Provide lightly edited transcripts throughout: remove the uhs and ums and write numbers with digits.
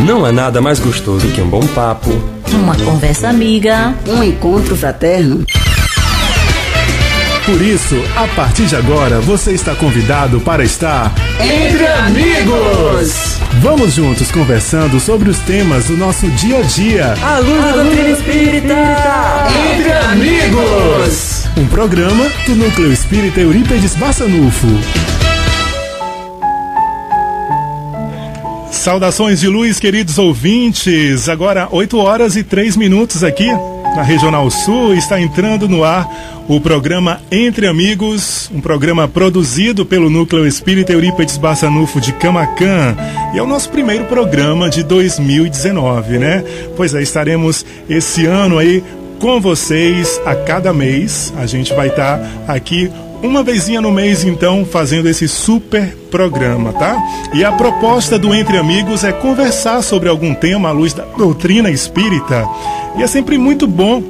Não há nada mais gostoso que um bom papo, uma conversa amiga, um encontro fraterno. Por isso, a partir de agora, você está convidado para estar Entre Amigos! Vamos juntos conversando sobre os temas do nosso dia a dia. A luz da doutrina espírita! Entre Amigos! Um programa do Núcleo Espírita Eurípedes Barçanufo. Saudações de luz, queridos ouvintes. Agora 8h03 aqui na Regional Sul. Está entrando no ar o programa Entre Amigos, um programa produzido pelo Núcleo Espírita Eurípedes Barçanufo de Camaquã. E é o nosso primeiro programa de 2019, né? Pois é, estaremos esse ano aí com vocês a cada mês. A gente vai estar aqui uma vezinha no mês, então, fazendo esse super programa, tá? E a proposta do Entre Amigos é conversar sobre algum tema à luz da doutrina espírita. E é sempre muito bom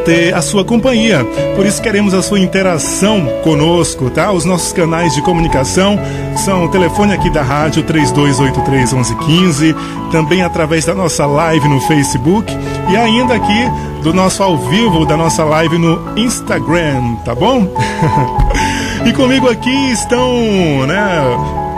ter a sua companhia. Por isso queremos a sua interação conosco, tá? Os nossos canais de comunicação são o telefone aqui da rádio 3283-1115, também através da nossa live no Facebook e ainda aqui do nosso ao vivo, da nossa live no Instagram, tá bom? E comigo aqui estão, né,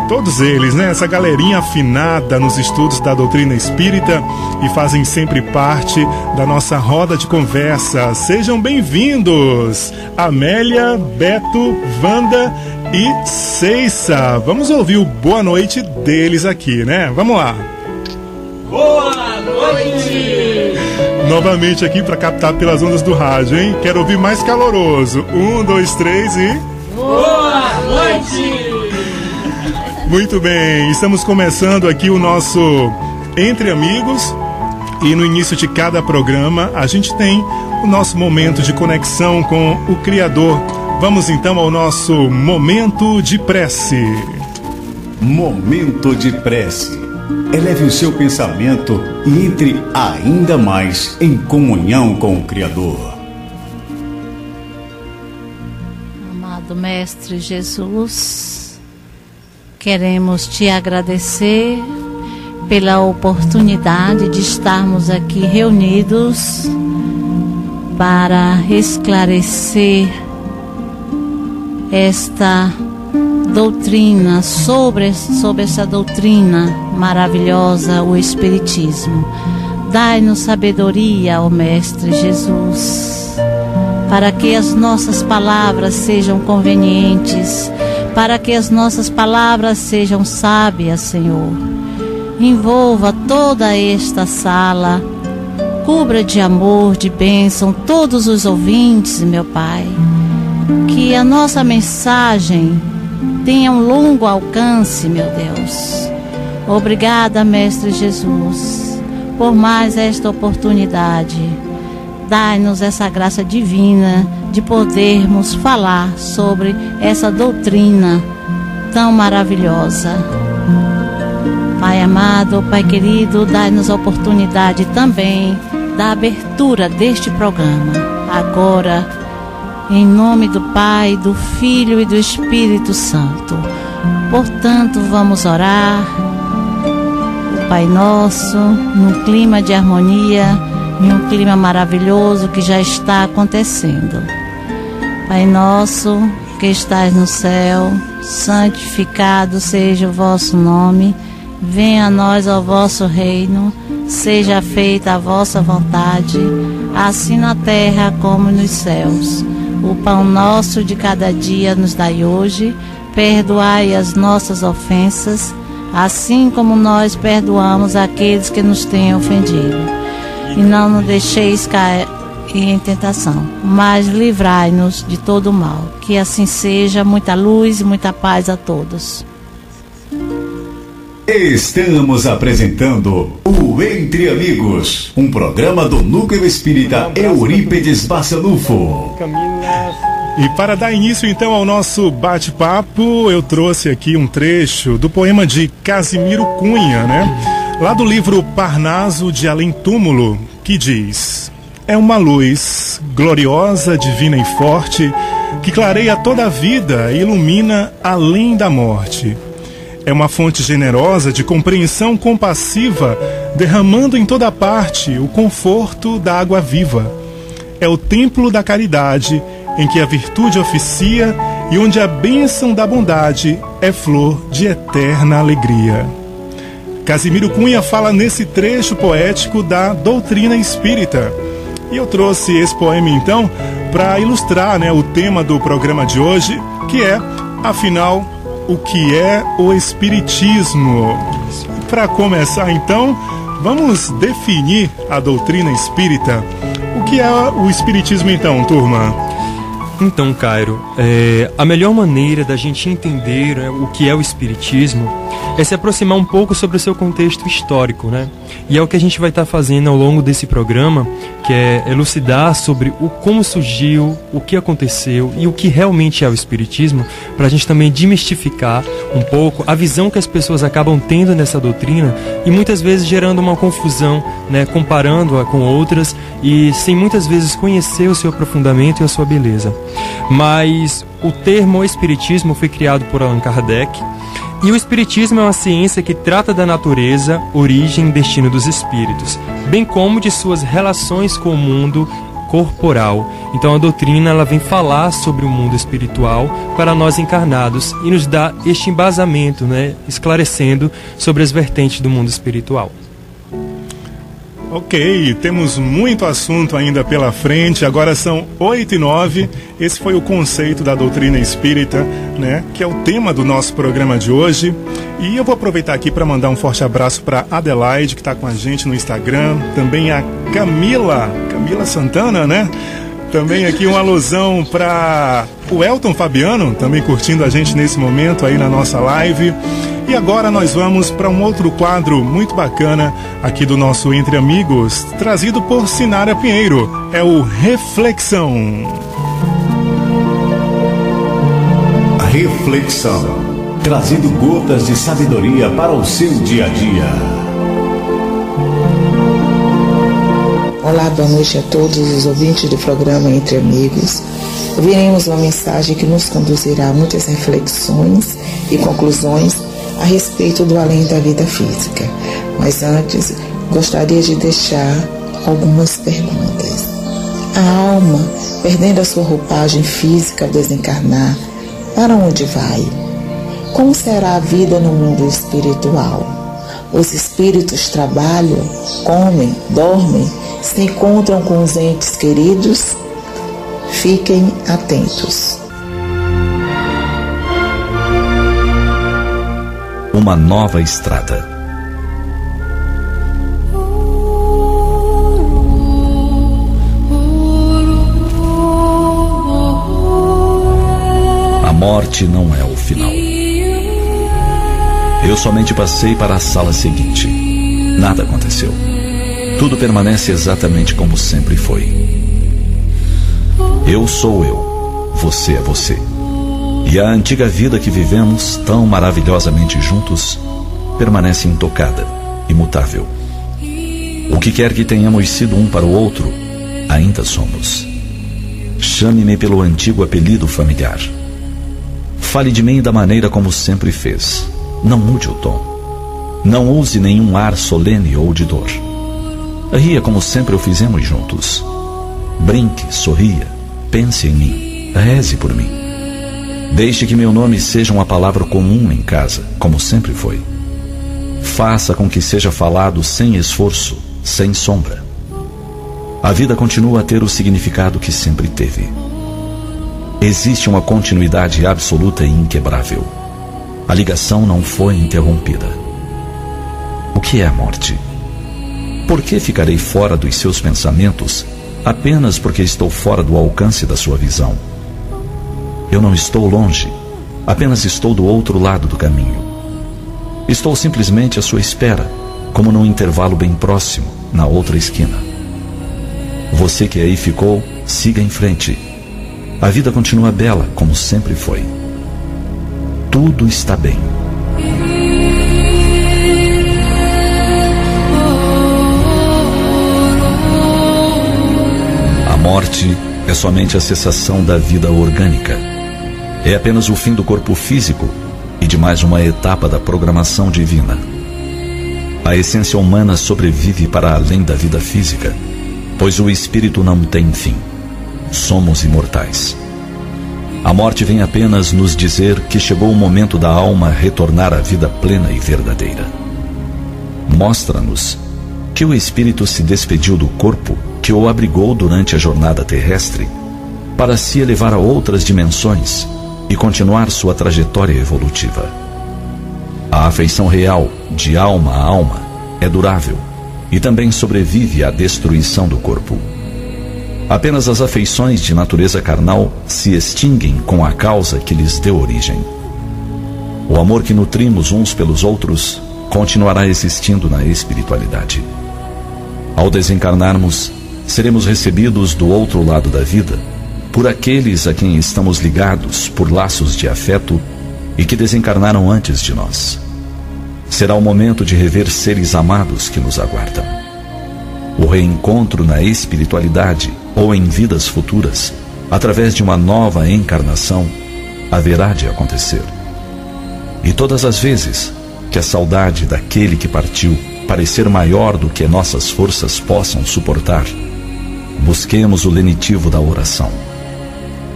todos eles, né, essa galerinha afinada nos estudos da doutrina espírita e fazem sempre parte da nossa roda de conversa. Sejam bem-vindos, Amélia, Beto, Wanda e Ceissa. Vamos ouvir o boa noite deles aqui, né? Vamos lá. Boa noite! Novamente aqui para captar pelas ondas do rádio, hein? Quero ouvir mais caloroso. 1, 2, 3 e... Boa noite! Muito bem, estamos começando aqui o nosso Entre Amigos e no início de cada programa a gente tem o nosso momento de conexão com o Criador. Vamos então ao nosso Momento de Prece. Momento de Prece. Eleve o seu pensamento e entre ainda mais em comunhão com o Criador. Amado Mestre Jesus, queremos te agradecer pela oportunidade de estarmos aqui reunidos para esclarecer esta doutrina, sobre essa doutrina maravilhosa, o Espiritismo. Dai-nos sabedoria, ó Mestre Jesus, para que as nossas palavras sejam convenientes, para que as nossas palavras sejam sábias, Senhor. Envolva toda esta sala, cubra de amor, de bênção todos os ouvintes, meu Pai. Que a nossa mensagem tenha um longo alcance, meu Deus. Obrigada, Mestre Jesus, por mais esta oportunidade. Dai-nos essa graça divina de podermos falar sobre essa doutrina tão maravilhosa. Pai amado, Pai querido, dai-nos a oportunidade também da abertura deste programa. Agora, em nome do Pai, do Filho e do Espírito Santo. Portanto, vamos orar o Pai Nosso num clima de harmonia, em um clima maravilhoso que já está acontecendo. Pai nosso que estás no céu, santificado seja o vosso nome. Venha a nós o vosso reino, seja feita a vossa vontade, assim na terra como nos céus. O pão nosso de cada dia nos dai hoje, perdoai as nossas ofensas, assim como nós perdoamos aqueles que nos têm ofendido. E não nos deixeis cair em tentação, mas livrai-nos de todo o mal. Que assim seja, muita luz e muita paz a todos. Estamos apresentando o Entre Amigos, um programa do Núcleo Espírita Eurípedes Barçanufo. E para dar início então ao nosso bate-papo, eu trouxe aqui um trecho do poema de Casimiro Cunha, né? Lá do livro Parnaso de Além Túmulo, que diz: é uma luz gloriosa, divina e forte, que clareia toda a vida e ilumina além da morte. É uma fonte generosa de compreensão compassiva, derramando em toda parte o conforto da água viva. É o templo da caridade, em que a virtude oficia e onde a bênção da bondade é flor de eterna alegria. Casimiro Cunha fala nesse trecho poético da doutrina espírita. E eu trouxe esse poema, então, para ilustrar, o tema do programa de hoje, que é, afinal, o que é o Espiritismo. Para começar, então, vamos definir a doutrina espírita. O que é o Espiritismo, então, turma? Então, Cairo, a melhor maneira da gente entender o que é o Espiritismo é se aproximar um pouco sobre o seu contexto histórico, né? E é o que a gente vai estar fazendo ao longo desse programa, que é elucidar sobre como surgiu, o que aconteceu e o que realmente é o Espiritismo, para a gente também desmistificar um pouco a visão que as pessoas acabam tendo nessa doutrina e muitas vezes gerando uma confusão, comparando-a com outras e sem muitas vezes conhecer o seu aprofundamento e a sua beleza. Mas o termo Espiritismo foi criado por Allan Kardec. E o Espiritismo é uma ciência que trata da natureza, origem e destino dos espíritos, bem como de suas relações com o mundo corporal. Então a doutrina ela vem falar sobre o mundo espiritual para nós encarnados e nos dá este embasamento, esclarecendo sobre as vertentes do mundo espiritual. Ok, temos muito assunto ainda pela frente. Agora são 8h09. Esse foi o conceito da doutrina espírita, que é o tema do nosso programa de hoje. E eu vou aproveitar aqui para mandar um forte abraço para Adelaide, que está com a gente no Instagram. Também a Camila Santana, Também aqui uma alusão para o Elton Fabiano, também curtindo a gente nesse momento aí na nossa live. E agora nós vamos para um outro quadro muito bacana aqui do nosso Entre Amigos, trazido por Sinara Pinheiro. É o Reflexão. A Reflexão, trazendo gotas de sabedoria para o seu dia a dia. Olá, boa noite a todos os ouvintes do programa Entre Amigos. Ouviremos uma mensagem que nos conduzirá a muitas reflexões e conclusões a respeito do além da vida física. Mas antes, gostaria de deixar algumas perguntas. A alma, perdendo a sua roupagem física ao desencarnar, para onde vai? Como será a vida no mundo espiritual? Os espíritos trabalham, comem, dormem, se encontram com os entes queridos? Fiquem atentos. Uma nova estrada. A morte não é o final. Eu somente passei para a sala seguinte. Nada aconteceu. Tudo permanece exatamente como sempre foi. Eu sou eu. Você é você. E a antiga vida que vivemos tão maravilhosamente juntos permanece intocada, imutável. O que quer que tenhamos sido um para o outro, ainda somos. Chame-me pelo antigo apelido familiar. Fale de mim da maneira como sempre fez. Não mude o tom. Não use nenhum ar solene ou de dor. Ria como sempre o fizemos juntos. Brinque, sorria, pense em mim, reze por mim. Deixe que meu nome seja uma palavra comum em casa, como sempre foi. Faça com que seja falado sem esforço, sem sombra. A vida continua a ter o significado que sempre teve. Existe uma continuidade absoluta e inquebrável. A ligação não foi interrompida. O que é a morte? Por que ficarei fora dos seus pensamentos apenas porque estou fora do alcance da sua visão? Eu não estou longe, apenas estou do outro lado do caminho. Estou simplesmente à sua espera, como num intervalo bem próximo, na outra esquina. Você que aí ficou, siga em frente. A vida continua bela, como sempre foi. Tudo está bem. A morte é somente a cessação da vida orgânica. É apenas o fim do corpo físico e de mais uma etapa da programação divina. A essência humana sobrevive para além da vida física, pois o espírito não tem fim. Somos imortais. A morte vem apenas nos dizer que chegou o momento da alma retornar à vida plena e verdadeira. Mostra-nos que o espírito se despediu do corpo que o abrigou durante a jornada terrestre para se elevar a outras dimensões e continuar sua trajetória evolutiva. A afeição real, de alma a alma, é durável e também sobrevive à destruição do corpo. Apenas as afeições de natureza carnal se extinguem com a causa que lhes deu origem. O amor que nutrimos uns pelos outros continuará existindo na espiritualidade. Ao desencarnarmos, seremos recebidos do outro lado da vida por aqueles a quem estamos ligados por laços de afeto e que desencarnaram antes de nós. Será o momento de rever seres amados que nos aguardam. O reencontro na espiritualidade ou em vidas futuras, através de uma nova encarnação, haverá de acontecer. E todas as vezes que a saudade daquele que partiu parecer maior do que nossas forças possam suportar, busquemos o lenitivo da oração.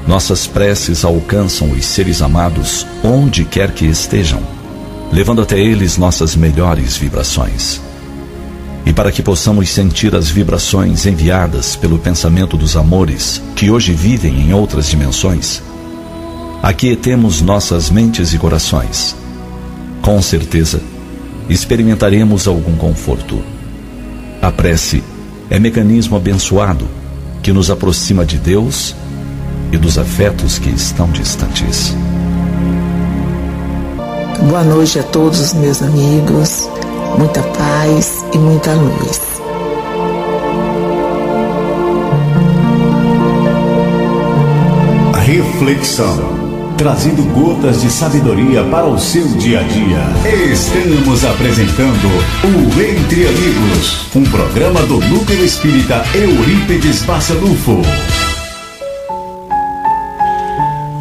Nossas preces alcançam os seres amados onde quer que estejam, levando até eles nossas melhores vibrações. E para que possamos sentir as vibrações enviadas pelo pensamento dos amores que hoje vivem em outras dimensões, aquietemos nossas mentes e corações. Com certeza, experimentaremos algum conforto. A prece é mecanismo abençoado que nos aproxima de Deus e dos afetos que estão distantes. Boa noite a todos os meus amigos, muita paz e muita luz. Reflexão, trazendo gotas de sabedoria para o seu dia a dia. Estamos apresentando o Entre Amigos, um programa do Núcleo Espírita Eurípedes Barçanufo.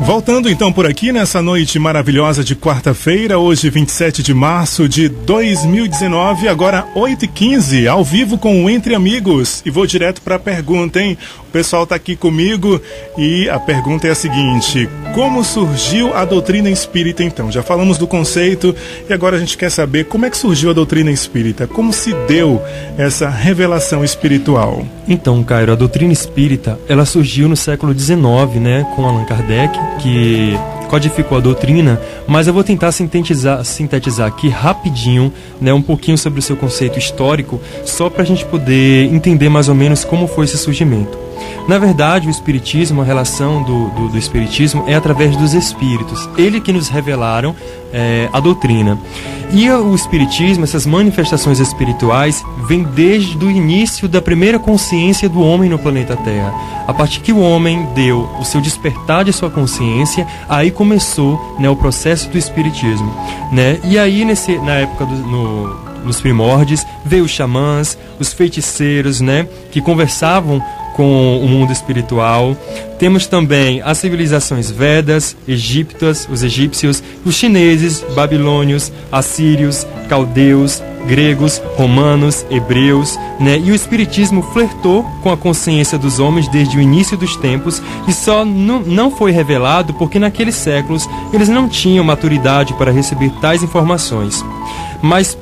Voltando então por aqui nessa noite maravilhosa de quarta-feira, hoje 27 de março de 2019, agora 8h15, ao vivo com o Entre Amigos. E vou direto para a pergunta, hein? O pessoal está aqui comigo e a pergunta é a seguinte: como surgiu a doutrina espírita então? Já falamos do conceito e agora a gente quer saber como é que surgiu a doutrina espírita, como se deu essa revelação espiritual. Então, Cairo, a doutrina espírita, ela surgiu no século XIX, né, com Allan Kardec, que codificou a doutrina, mas eu vou tentar sintetizar aqui rapidinho, né, um pouquinho sobre o seu conceito histórico, só para a gente poder entender mais ou menos como foi esse surgimento. Na verdade, o espiritismo, a relação do espiritismo é através dos espíritos, eles que nos revelaram a doutrina. E o espiritismo, essas manifestações espirituais, vêm desde o início da primeira consciência do homem no planeta Terra. A partir que o homem deu o seu despertar de sua consciência, aí começou, né, o processo do espiritismo, né? E aí, na época nos primórdios, veio os xamãs, os feiticeiros, né, que conversavam com o mundo espiritual. Temos também as civilizações Vedas, egípcias, os egípcios, os chineses, babilônios, assírios, caldeus, gregos, romanos, hebreus, né? E o espiritismo flertou com a consciência dos homens desde o início dos tempos e só não foi revelado porque naqueles séculos eles não tinham maturidade para receber tais informações. Mas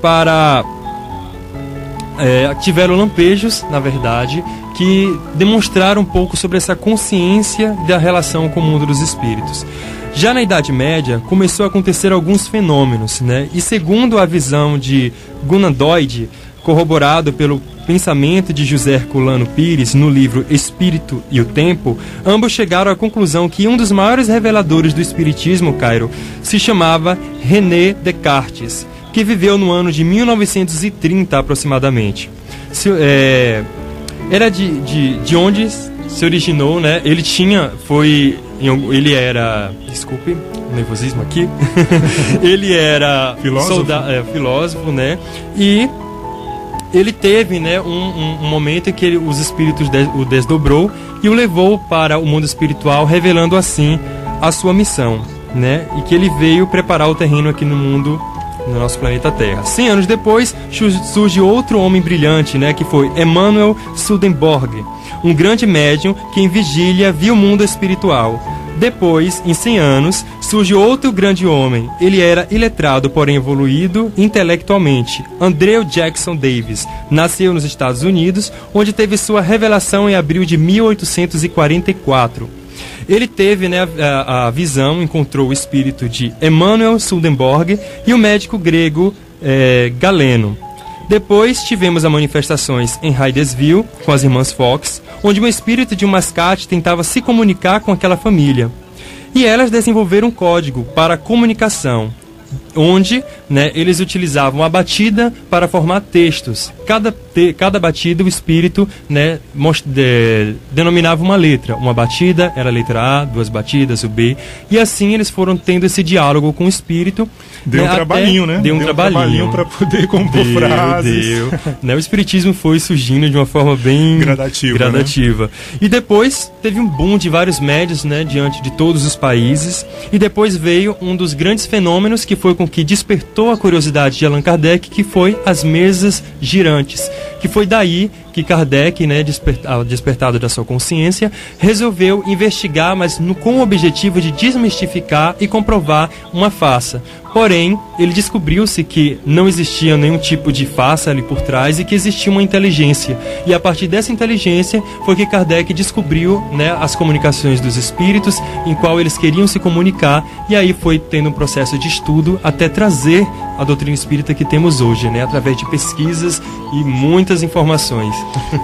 tiveram lampejos, na verdade, que demonstraram um pouco sobre essa consciência da relação com o mundo dos espíritos. Já na Idade Média, começou a acontecer alguns fenômenos, né? E segundo a visão de Gunnar Doide, corroborado pelo pensamento de José Herculano Pires no livro Espírito e o Tempo, ambos chegaram à conclusão que um dos maiores reveladores do espiritismo, Cairo, se chamava René Descartes, que viveu no ano de 1930 aproximadamente. Era de onde se originou, né? Ele era, desculpe, o nervosismo aqui. Ele era filósofo, né? E ele teve, né, um momento em que os espíritos o desdobrou e o levou para o mundo espiritual, revelando assim a sua missão. né? E que ele veio preparar o terreno aqui no mundo, no nosso planeta Terra. 100 anos depois, surge outro homem brilhante, né? Que foi Emanuel Swedenborg, um grande médium que em vigília viu o mundo espiritual. Depois, em 100 anos, surge outro grande homem. Ele era iletrado, porém evoluído intelectualmente. Andrew Jackson Davis nasceu nos Estados Unidos, onde teve sua revelação em abril de 1844. Ele teve, né, a visão, encontrou o espírito de Emanuel Swedenborg e o médico grego Galeno. Depois tivemos as manifestações em Hydesville, com as irmãs Fox, onde um espírito de um mascate tentava se comunicar com aquela família. E elas desenvolveram um código para a comunicação, onde, né, eles utilizavam a batida para formar textos. Cada batida, o espírito, né, denominava uma letra. Uma batida era a letra A, 2 batidas, o B. E assim eles foram tendo esse diálogo com o espírito. Deu um trabalhinho, né? Deu um trabalhinho para poder compor frases. Né, o espiritismo foi surgindo de uma forma bem gradativa. Né? E depois teve um boom de vários médiuns, né, diante de todos os países. E depois veio um dos grandes fenômenos que foi com que despertou a curiosidade de Allan Kardec, que foi as mesas girantes. Que foi daí que Kardec, né, despertado da sua consciência, resolveu investigar, mas com o objetivo de desmistificar e comprovar uma farsa. Porém, ele descobriu-se que não existia nenhum tipo de farsa ali por trás e que existia uma inteligência. E a partir dessa inteligência foi que Kardec descobriu, né, as comunicações dos espíritos, em qual eles queriam se comunicar, e aí foi tendo um processo de estudo até trazer a doutrina espírita que temos hoje, né, através de pesquisas e muitas informações.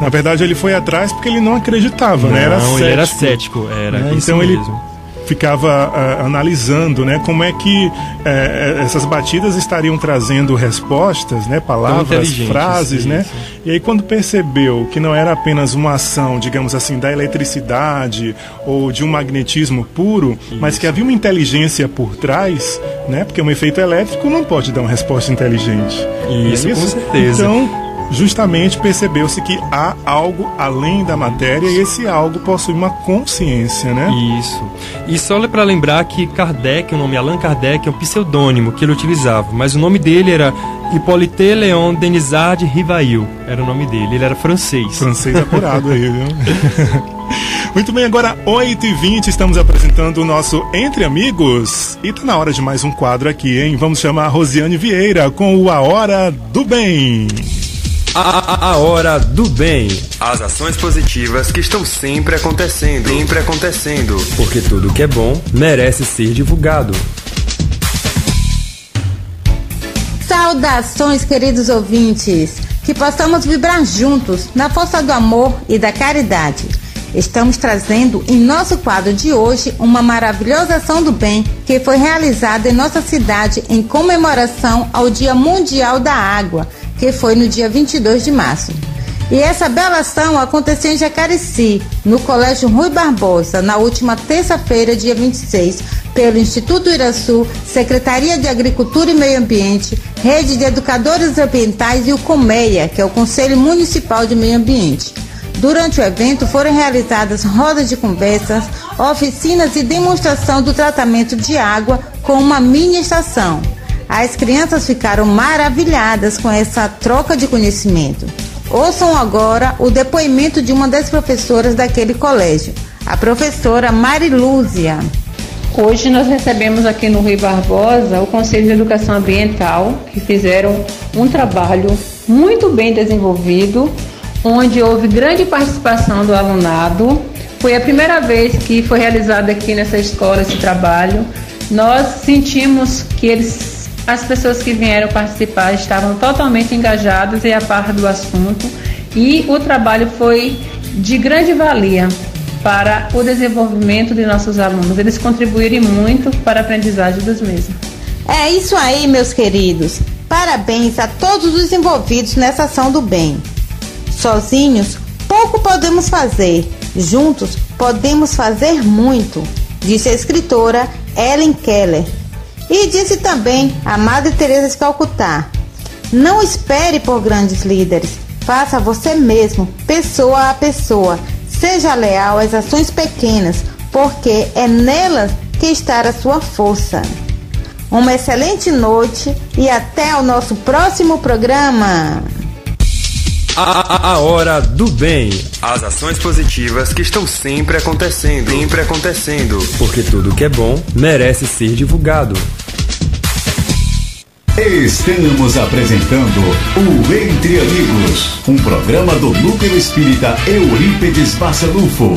Na verdade, ele foi atrás porque ele não acreditava, né? Ele era cético. Então ele ficava analisando, né, como é que essas batidas estariam trazendo respostas, né, palavras, frases, né? E aí quando percebeu que não era apenas uma ação, digamos assim, da eletricidade ou de um magnetismo puro, mas que havia uma inteligência por trás, né? Porque um efeito elétrico não pode dar uma resposta inteligente. Isso, com certeza. Então, justamente percebeu-se que há algo além da matéria e esse algo possui uma consciência, né? Isso. E só para lembrar que Kardec, o nome Allan Kardec é um pseudônimo que ele utilizava, mas o nome dele era Hippolyte Léon Denisard de Rivail, era o nome dele, ele era francês. Francês apurado aí, viu? Muito bem, agora 8h20, estamos apresentando o nosso Entre Amigos e tá na hora de mais um quadro aqui, hein? Vamos chamar a Rosiane Vieira com o A Hora do Bem. A Hora do Bem. As ações positivas que estão sempre acontecendo. Porque tudo que é bom merece ser divulgado. Saudações, queridos ouvintes. Que possamos vibrar juntos na força do amor e da caridade. Estamos trazendo em nosso quadro de hoje uma maravilhosa ação do bem que foi realizada em nossa cidade em comemoração ao Dia Mundial da Água, que foi no dia 22 de março. E essa bela ação aconteceu em Jacareci, no Colégio Rui Barbosa, na última terça-feira, dia 26, pelo Instituto Iraçu, Secretaria de Agricultura e Meio Ambiente, Rede de Educadores Ambientais e o COMEA, que é o Conselho Municipal de Meio Ambiente. Durante o evento foram realizadas rodas de conversas, oficinas e demonstração do tratamento de água com uma mini estação. As crianças ficaram maravilhadas com essa troca de conhecimento. Ouçam agora o depoimento de uma das professoras daquele colégio, a professora Marilúzia. Hoje nós recebemos aqui no Rui Barbosa o Conselho de Educação Ambiental, que fizeram um trabalho muito bem desenvolvido, onde houve grande participação do alunado. Foi a primeira vez que foi realizado aqui nessa escola esse trabalho. Nós sentimos que as pessoas que vieram participar estavam totalmente engajadas e a par do assunto, e o trabalho foi de grande valia para o desenvolvimento de nossos alunos. Eles contribuíram muito para a aprendizagem dos mesmos. É isso aí, meus queridos. Parabéns a todos os envolvidos nessa ação do bem. Sozinhos, pouco podemos fazer. Juntos, podemos fazer muito, disse a escritora Helen Keller. E disse também a Madre Teresa de Calcutá: não espere por grandes líderes, faça você mesmo, pessoa a pessoa. Seja leal às ações pequenas, porque é nelas que está a sua força. Uma excelente noite e até o nosso próximo programa. A hora do bem. As ações positivas que estão sempre acontecendo. Porque tudo que é bom merece ser divulgado. Estamos apresentando o Entre Amigos, um programa do Núcleo Espírita Eurípedes Barçanufo.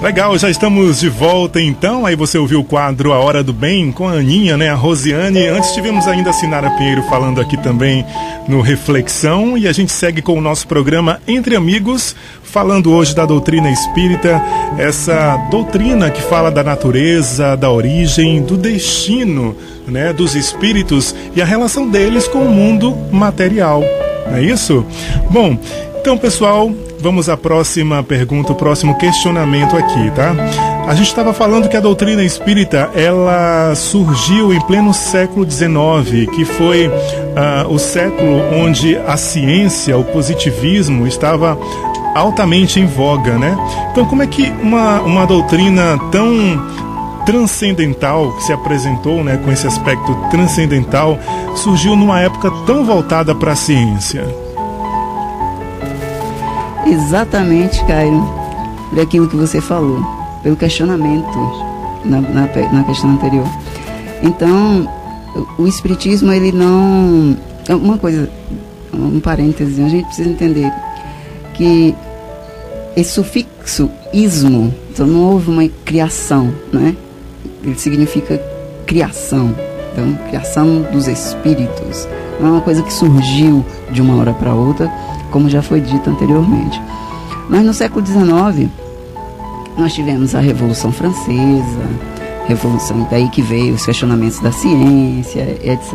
Legal, já estamos de volta então. Aí você ouviu o quadro A Hora do Bem com a Aninha, né? A Rosiane. Antes tivemos ainda a Sinara Pinheiro falando aqui também no Reflexão. E a gente segue com o nosso programa Entre Amigos, falando hoje da doutrina espírita. Essa doutrina que fala da natureza, da origem, do destino, né? Dos espíritos e a relação deles com o mundo material. Não é isso? Bom, então pessoal, vamos à próxima pergunta, o próximo questionamento aqui, tá? A gente estava falando que a doutrina espírita, ela surgiu em pleno século XIX, que foi o século onde a ciência, o positivismo, estava altamente em voga, né? Então, como é que uma doutrina tão transcendental, que se apresentou, né, com esse aspecto transcendental, surgiu numa época tão voltada para a ciência? Exatamente, Caio, por aquilo que você falou, pelo questionamento na questão anterior. Então, o espiritismo, ele não... Uma coisa, um parêntese, a gente precisa entender que esse sufixo ismo, então não houve uma criação, né? Ele significa criação, então criação dos espíritos, não é uma coisa que surgiu de uma hora para outra, como já foi dito anteriormente. Mas no século XIX, nós tivemos a Revolução Francesa, Revolução, daí que veio os questionamentos da ciência, etc.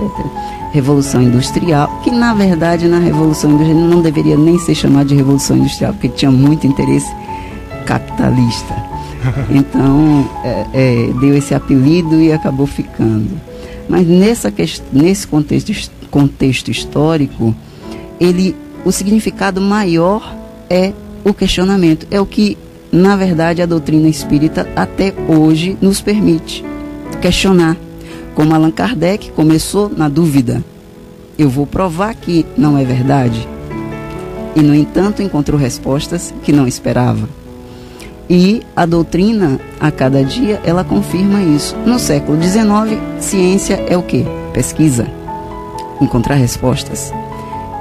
Revolução Industrial, que na verdade na Revolução Industrial não deveria nem ser chamada de Revolução Industrial, porque tinha muito interesse capitalista. Então, deu esse apelido e acabou ficando. Mas nesse contexto histórico, o significado maior é o questionamento. É o que, na verdade, a doutrina espírita até hoje nos permite questionar. Como Allan Kardec começou na dúvida. Eu vou provar que não é verdade. E, no entanto, encontrou respostas que não esperava. E a doutrina, a cada dia, ela confirma isso. No século XIX, ciência é o quê? Pesquisa. Encontrar respostas.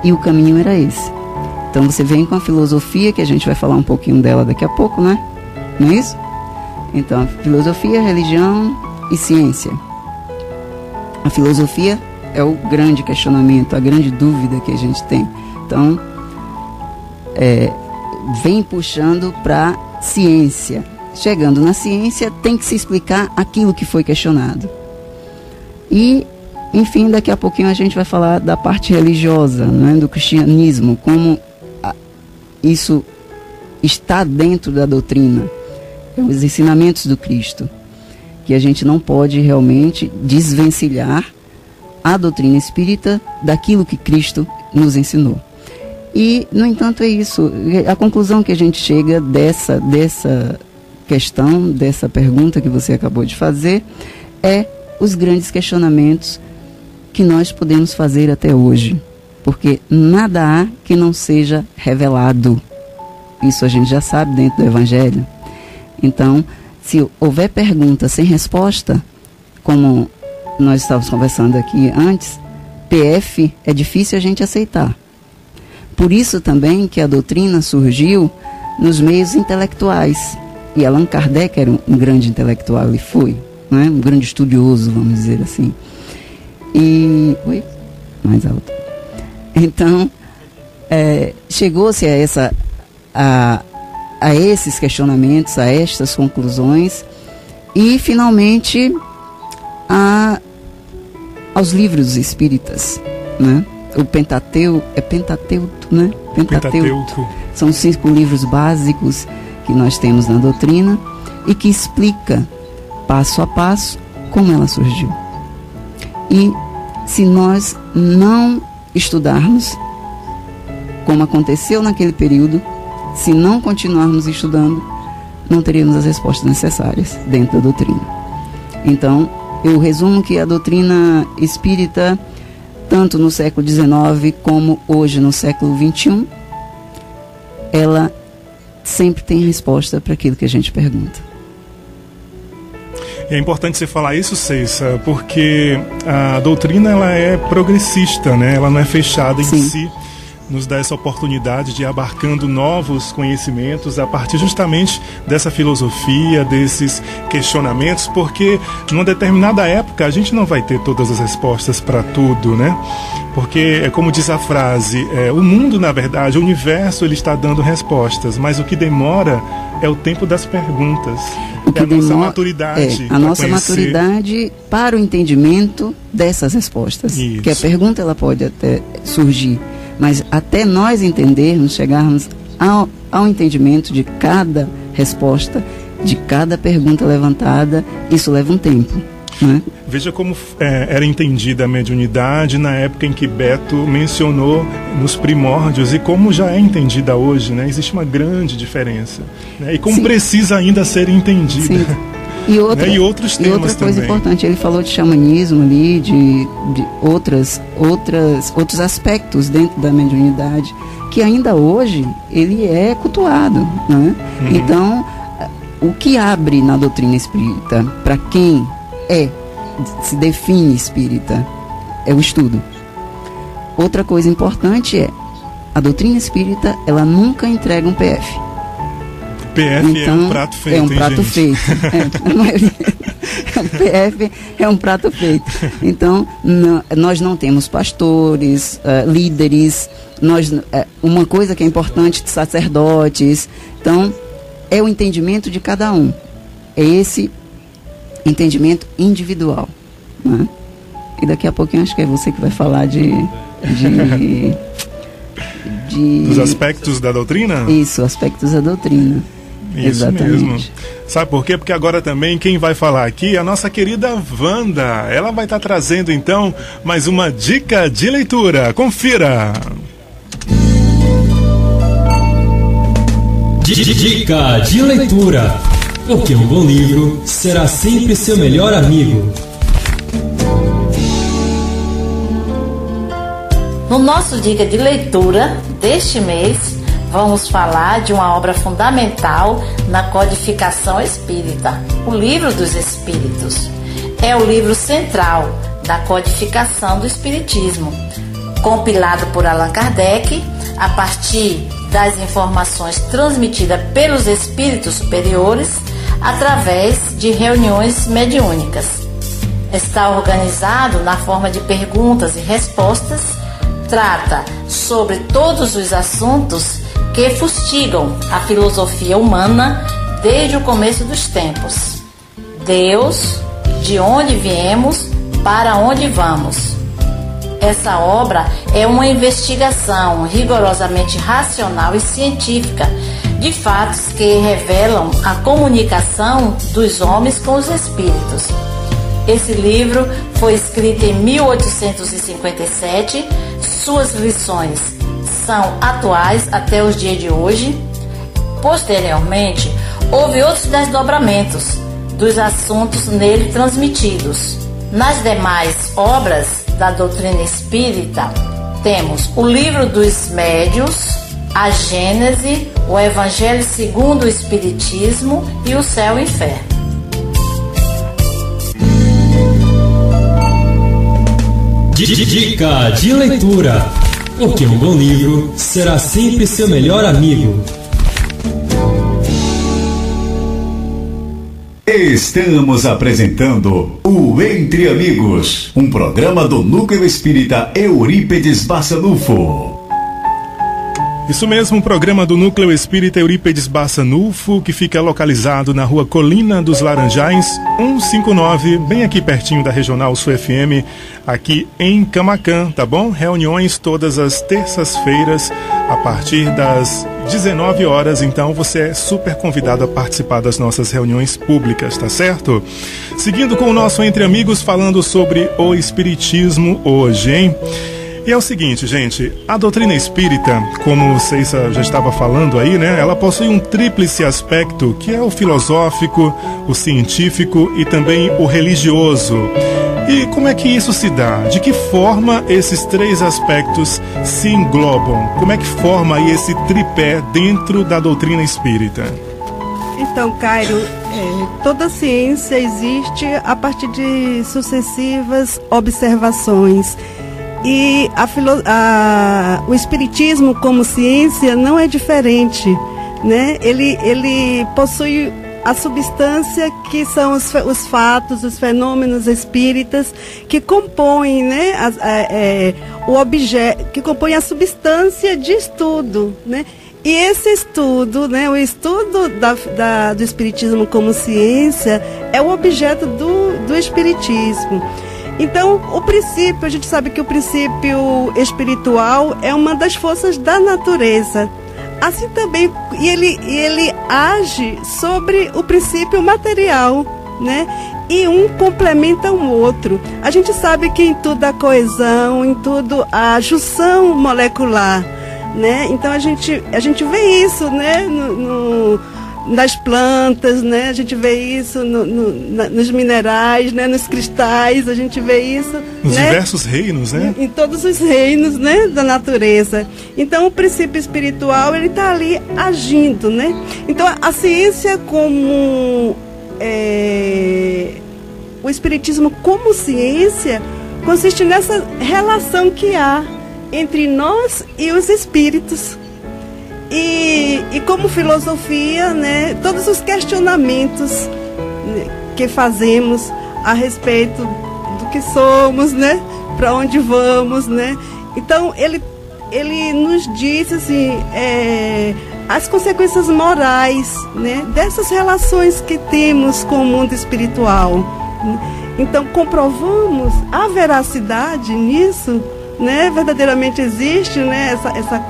E o caminho era esse. Então você vem com a filosofia, que a gente vai falar um pouquinho dela daqui a pouco, né? Não é isso? Então, filosofia, religião e ciência. A filosofia é o grande questionamento, a grande dúvida que a gente tem. Então, vem puxando para ciência. Chegando na ciência, tem que se explicar aquilo que foi questionado. E, enfim, daqui a pouquinho a gente vai falar da parte religiosa, né, do cristianismo, como isso está dentro da doutrina, os ensinamentos do Cristo, que a gente não pode realmente desvencilhar a doutrina espírita daquilo que Cristo nos ensinou. E, no entanto, é isso. A conclusão que a gente chega dessa questão, dessa pergunta que você acabou de fazer, é os grandes questionamentos que nós podemos fazer até hoje. Porque nada há que não seja revelado. Isso a gente já sabe dentro do Evangelho. Então, se houver pergunta sem resposta, como nós estávamos conversando aqui antes, PF é difícil a gente aceitar. Por isso também que a doutrina surgiu nos meios intelectuais. E Allan Kardec era um grande intelectual, ele foi, né? Um grande estudioso, vamos dizer assim. E... Oi? Mais alto. Então, chegou-se a esses questionamentos, a estas conclusões, e finalmente aos livros espíritas, né? O Pentateuco, né? Pentateuco. São 5 livros básicos que nós temos na doutrina e que explica passo a passo como ela surgiu. E se nós não estudarmos como aconteceu naquele período, se não continuarmos estudando, não teríamos as respostas necessárias dentro da doutrina. Então, eu resumo que a doutrina espírita, tanto no século XIX como hoje no século XXI, ela sempre tem resposta para aquilo que a gente pergunta. É importante você falar isso, Ceissa, porque a doutrina ela é progressista, né? Ela não é fechada em si. Nos dá essa oportunidade de ir abarcando novos conhecimentos a partir justamente dessa filosofia, desses questionamentos, porque numa determinada época a gente não vai ter todas as respostas para tudo, né? Porque, é como diz a frase, o mundo, na verdade, o universo, ele está dando respostas, mas o que demora é o tempo das perguntas. A nossa maturidade. A nossa maturidade para o entendimento dessas respostas. Isso. Porque a pergunta ela pode até surgir, mas até nós entendermos, chegarmos ao entendimento de cada resposta, de cada pergunta levantada, isso leva um tempo. Né? Veja como era entendida a mediunidade na época em que Beto mencionou nos primórdios e como já é entendida hoje, né? Existe uma grande diferença, né? E como Sim. precisa ainda ser entendida. Sim. E outros temas outra coisa também. Importante, ele falou de xamanismo ali, de outros aspectos dentro da mediunidade, que ainda hoje ele é cultuado, né? Uhum. Então, o que abre na doutrina espírita, para quem se define espírita, é o estudo. Outra coisa importante a doutrina espírita, ela nunca entrega um PF. PF então, é um prato feito. É um prato feito. O PF é um prato feito. Então, nós não temos pastores, líderes, uma coisa que é importante de sacerdotes. Então, é o entendimento de cada um. É esse entendimento individual. Né? E daqui a pouquinho acho que é você que vai falar dos aspectos da doutrina? Isso, aspectos da doutrina. Isso Exatamente. Mesmo. Sabe por quê? Porque agora também quem vai falar aqui é a nossa querida Wanda. Ela vai estar trazendo então mais uma dica de leitura. Confira! Dica de leitura. Porque um bom livro será sempre seu melhor amigo. No nosso dica de leitura deste mês, vamos falar de uma obra fundamental na codificação espírita, o Livro dos Espíritos. É o livro central da codificação do Espiritismo, compilado por Allan Kardec a partir das informações transmitidas pelos espíritos superiores através de reuniões mediúnicas. Está organizado na forma de perguntas e respostas, trata sobre todos os assuntos que fustigam a filosofia humana desde o começo dos tempos. Deus, de onde viemos, para onde vamos. Essa obra é uma investigação rigorosamente racional e científica de fatos que revelam a comunicação dos homens com os espíritos. Esse livro foi escrito em 1857, suas lições são atuais até os dias de hoje. Posteriormente, houve outros desdobramentos dos assuntos nele transmitidos. Nas demais obras da doutrina espírita, temos o Livro dos Médiuns, a Gênese, o Evangelho segundo o Espiritismo e o Céu e o Inferno. Dica de leitura. Porque um bom livro será sempre seu melhor amigo. Estamos apresentando o Entre Amigos, um programa do Núcleo Espírita Eurípedes Bassanufo. Isso mesmo, um programa do Núcleo Espírita Eurípedes Bassanufo, que fica localizado na rua Colina dos Laranjais, 159, bem aqui pertinho da Regional Sul FM, aqui em Camaquã, tá bom? Reuniões todas as terças-feiras, a partir das 19 horas, então você é super convidado a participar das nossas reuniões públicas, tá certo? Seguindo com o nosso Entre Amigos, falando sobre o Espiritismo hoje, hein? E é o seguinte, gente, a doutrina espírita, como o Ceissa já estava falando aí, né, ela possui um tríplice aspecto, que é o filosófico, o científico e também o religioso. E como é que isso se dá? De que forma esses três aspectos se englobam? Como é que forma aí esse tripé dentro da doutrina espírita? Então, Cairo, toda ciência existe a partir de sucessivas observações. E o espiritismo como ciência não é diferente, né? Ele possui a substância que são os fatos, os fenômenos espíritas que compõem, né, o objeto, que compõem a substância de estudo, né? E esse estudo, né, o estudo do espiritismo como ciência é o objeto do espiritismo. Então, o princípio, a gente sabe que o princípio espiritual é uma das forças da natureza. Assim também, e ele age sobre o princípio material, né? E um complementa o outro. A gente sabe que em tudo há coesão, em tudo há junção molecular, né? Então a gente vê isso, né? Nas plantas, né? A gente vê isso nos minerais, né? Nos cristais, a gente vê isso nos, né, diversos reinos, né? Em todos os reinos, né, da natureza. Então o princípio espiritual, ele está ali agindo, né? Então a ciência como o espiritismo como ciência consiste nessa relação que há entre nós e os espíritos. E como filosofia, né, todos os questionamentos, né, que fazemos a respeito do que somos, né, para onde vamos, né. Então ele nos diz assim, as consequências morais, né, dessas relações que temos com o mundo espiritual. Então comprovamos a veracidade nisso, né, verdadeiramente existe, né, essa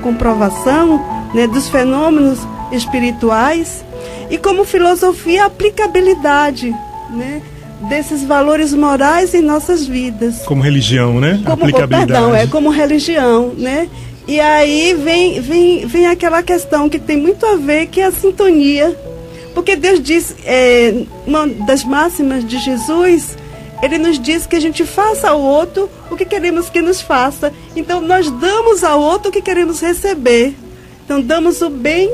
comprovação, né, dos fenômenos espirituais, e como filosofia a aplicabilidade, né, desses valores morais em nossas vidas. Como religião, né? Aplicabilidade. Como religião, né? E aí vem aquela questão que tem muito a ver, que é a sintonia. Porque Deus diz, uma das máximas de Jesus, ele nos diz que a gente faça ao outro o que queremos que nos faça. Então nós damos ao outro o que queremos receber. Então damos o bem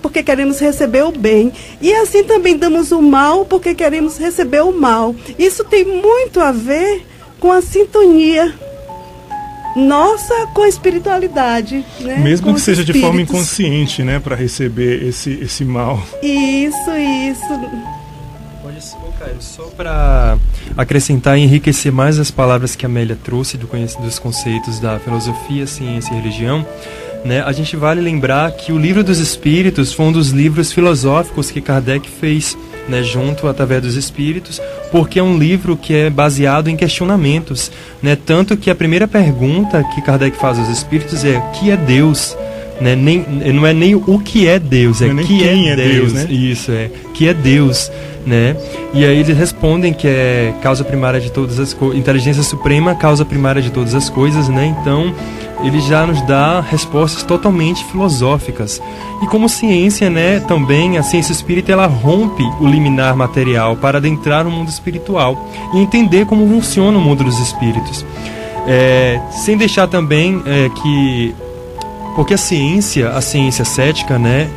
porque queremos receber o bem. E assim também damos o mal porque queremos receber o mal. Isso tem muito a ver com a sintonia nossa com a espiritualidade, né? Mesmo que seja de forma inconsciente, né? Para receber esse mal. Isso. Caio, só para acrescentar e enriquecer mais as palavras que a Amélia trouxe dos conceitos da filosofia, ciência e religião, né, a gente vale lembrar que o Livro dos Espíritos foi um dos livros filosóficos que Kardec fez, né, junto através dos Espíritos, porque é um livro que é baseado em questionamentos, né, tanto que a primeira pergunta que Kardec faz aos Espíritos é: que é Deus? Né, não é nem o que é Deus, é que é Deus, né? Isso, que é Deus, né? E aí eles respondem que é causa primária de todas as coisas, inteligência suprema, causa primária de todas as coisas, né? Então ele já nos dá respostas totalmente filosóficas. E como ciência, né, também a ciência espírita, ela rompe o liminar material para adentrar no mundo espiritual e entender como funciona o mundo dos espíritos, sem deixar também que porque a ciência cética, né,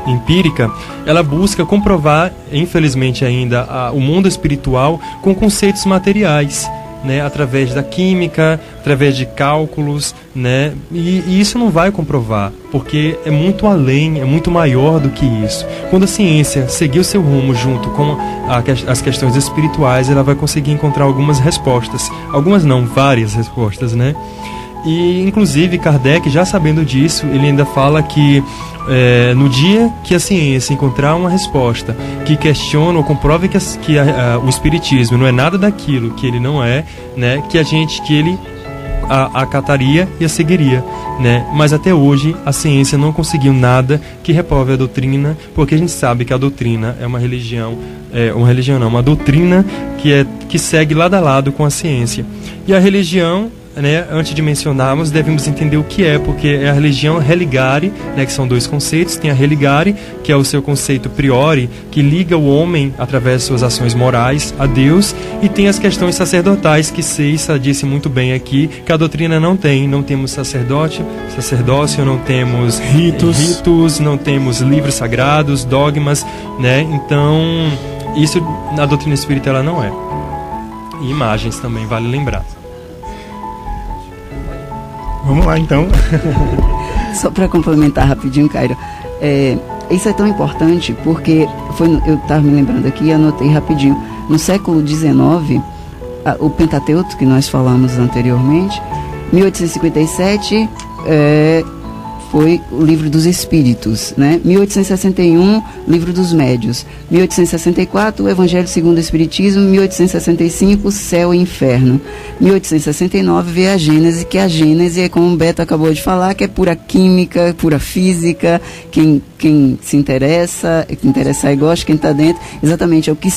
empírica, ela busca comprovar, infelizmente ainda, o mundo espiritual com conceitos materiais, né, através da química, através de cálculos, né, e isso não vai comprovar, porque é muito além, é muito maior do que isso. Quando a ciência seguir o seu rumo junto com as questões espirituais, ela vai conseguir encontrar algumas respostas, algumas não, várias respostas, né. E, inclusive, Kardec, já sabendo disso, ele ainda fala que no dia que a ciência encontrar uma resposta que questiona ou comprove que o espiritismo não é nada daquilo que ele não é, né, que ele acataria e a seguiria, né? Mas até hoje a ciência não conseguiu nada que reprove a doutrina, porque a gente sabe que a doutrina é uma doutrina que segue lado a lado com a ciência. E a religião, né, antes de mencionarmos, devemos entender o que é, porque é a religião religare, né, que são dois conceitos. Tem a religare, que é o seu conceito priori, que liga o homem, através de suas ações morais, a Deus, e tem as questões sacerdotais, que Ceissa disse muito bem aqui, que a doutrina não tem. Não temos sacerdócio, não temos ritos, não temos livros sagrados, dogmas, né? Então, isso na doutrina espírita ela não é. E imagens também, vale lembrar. Vamos lá, então. Só para complementar rapidinho, Cairo, isso é tão importante porque eu estava me lembrando aqui e anotei rapidinho. No século XIX, o Pentateuco, que nós falamos anteriormente, 1857 foi o Livro dos Espíritos, né? 1861, Livro dos Médios. 1864, o Evangelho segundo o Espiritismo. 1865, Céu e Inferno. 1869 veio a Gênese, que a Gênese é, como o Beto acabou de falar, que é pura química, pura física. Quem se interessa, quem interessa e gosta, quem está dentro, exatamente é o que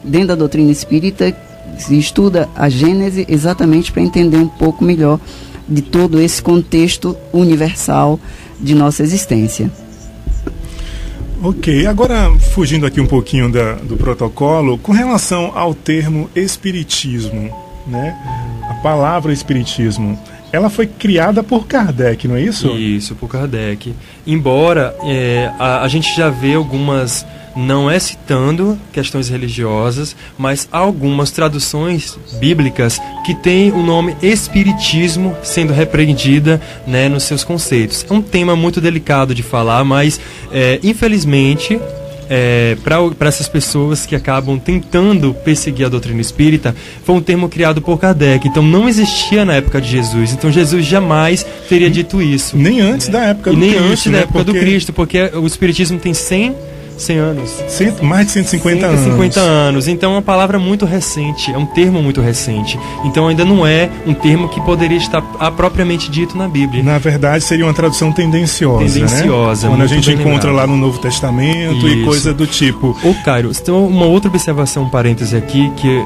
dentro da doutrina espírita se estuda a Gênese exatamente para entender um pouco melhor de todo esse contexto universal de nossa existência. Ok, agora fugindo aqui um pouquinho do protocolo, com relação ao termo espiritismo, né? A palavra espiritismo, ela foi criada por Kardec, não é isso? Isso, por Kardec. Embora a gente já vê algumas, não é citando questões religiosas, mas algumas traduções bíblicas que têm o nome espiritismo sendo repreendida, né, nos seus conceitos. É um tema muito delicado de falar, mas infelizmente para essas pessoas que acabam tentando perseguir a doutrina espírita, foi um termo criado por Kardec, então não existia na época de Jesus, então Jesus jamais teria dito isso. Nem antes da época do Cristo. Nem antes da época do Cristo, porque o espiritismo tem 100 anos. Mais de 150 anos. 150 anos. Então é uma palavra muito recente, é um termo muito recente. Então ainda não é um termo que poderia estar propriamente dito na Bíblia. Na verdade, seria uma tradução tendenciosa, né? Quando a gente encontra lá no Novo Testamento e coisa do tipo. Ô, Cairo, então uma outra observação, um parêntese aqui, que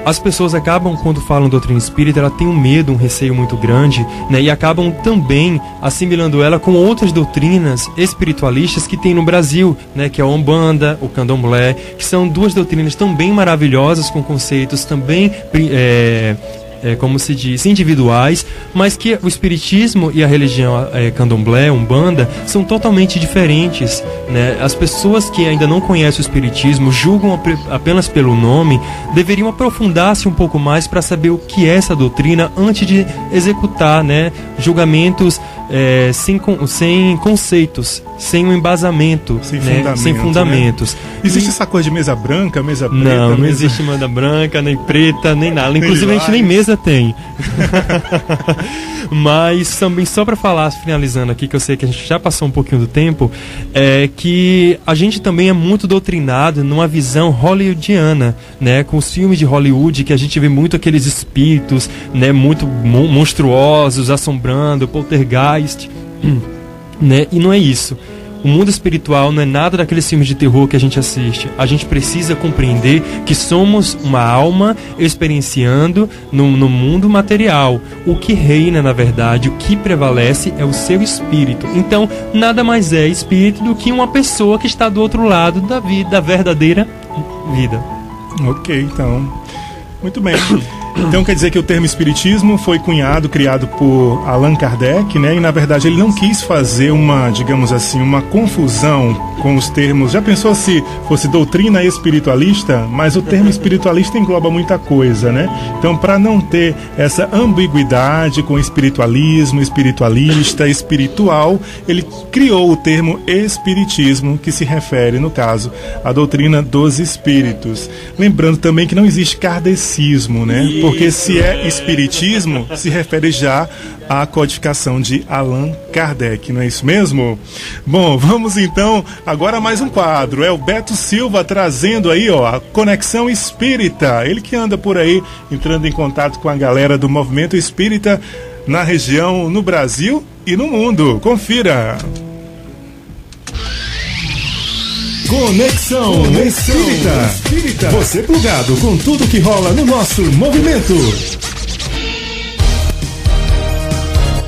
as pessoas acabam, quando falam doutrina espírita, ela tem um medo, um receio muito grande, né? E acabam também assimilando ela com outras doutrinas espiritualistas que tem no Brasil, né? Que é a Umbanda, o Candomblé, que são duas doutrinas também maravilhosas, com conceitos também como se diz, individuais, mas que o espiritismo e a religião candomblé, umbanda, são totalmente diferentes, né? As pessoas que ainda não conhecem o espiritismo, julgam apenas pelo nome, deveriam aprofundar-se um pouco mais para saber o que é essa doutrina antes de executar, né, julgamentos sem conceitos, sem um embasamento, sem fundamentos. Né? Existe essa coisa de mesa branca, mesa preta? Não existe mesa branca, nem preta, nem nada. Inclusive a gente nem mesa tem. Mas também, só para falar, finalizando aqui, que eu sei que a gente já passou um pouquinho do tempo, que a gente também é muito doutrinado numa visão hollywoodiana, né? Com os filmes de Hollywood, que a gente vê muito aqueles espíritos, né, muito monstruosos, assombrando, poltergeist, né? E não é isso. O mundo espiritual não é nada daqueles filmes de terror que a gente assiste. A gente precisa compreender que somos uma alma experienciando no mundo material. O que reina, na verdade, o que prevalece é o seu espírito. Então, nada mais é espírito do que uma pessoa que está do outro lado da vida, da verdadeira vida. Ok, então. Muito bem. Então quer dizer que o termo espiritismo foi criado por Allan Kardec, né? E na verdade ele não quis fazer uma, digamos assim, uma confusão com os termos. Já pensou se fosse doutrina espiritualista? Mas o termo espiritualista engloba muita coisa, né? Então, para não ter essa ambiguidade com espiritualismo, espiritualista, espiritual, ele criou o termo espiritismo, que se refere, no caso, à doutrina dos espíritos. Lembrando também que não existe kardecismo, né? Porque se é espiritismo, se refere já à codificação de Allan Kardec, não é isso mesmo? Bom, vamos então agora a mais um quadro. É o Beto Silva trazendo aí, ó, a Conexão Espírita. Ele que anda por aí, entrando em contato com a galera do movimento espírita na região, no Brasil e no mundo. Confira! Conexão Espírita. Você plugado com tudo que rola no nosso movimento.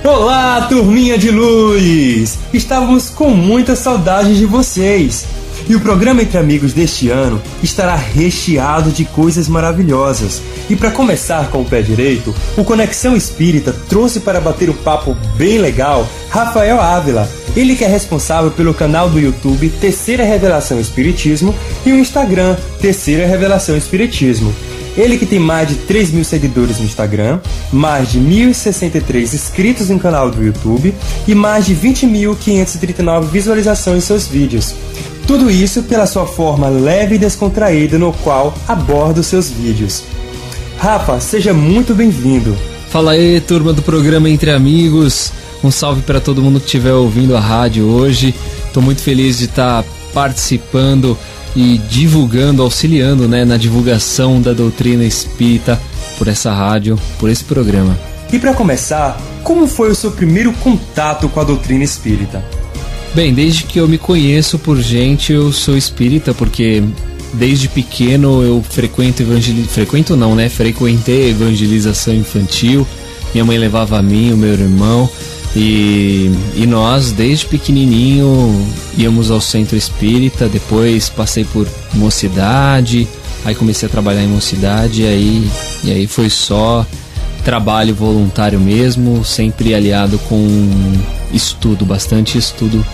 Olá, turminha de luz! Estávamos com muita saudade de vocês. E o programa Entre Amigos deste ano estará recheado de coisas maravilhosas. E para começar com o pé direito, o Conexão Espírita trouxe para bater um papo bem legal Rafael Ávila. Ele que é responsável pelo canal do YouTube Terceira Revelação Espiritismo e o Instagram Terceira Revelação Espiritismo. Ele que tem mais de 3 mil seguidores no Instagram, mais de 1.063 inscritos no canal do YouTube e mais de 20.539 visualizações em seus vídeos. Tudo isso pela sua forma leve e descontraída no qual aborda os seus vídeos. Rafa, seja muito bem-vindo. Fala aí, turma do programa Entre Amigos. Um salve para todo mundo que estiver ouvindo a rádio hoje. Estou muito feliz de estar participando e divulgando, auxiliando, né, na divulgação da doutrina espírita por essa rádio, por esse programa. E para começar, como foi o seu primeiro contato com a doutrina espírita? Bem, desde que eu me conheço por gente, eu sou espírita, porque desde pequeno eu frequentei evangelização infantil. Minha mãe levava a mim, o meu irmão, e nós, desde pequenininho, íamos ao centro espírita. Depois passei por mocidade, aí comecei a trabalhar em mocidade, e aí foi só trabalho voluntário mesmo, sempre aliado com estudo, bastante estudo,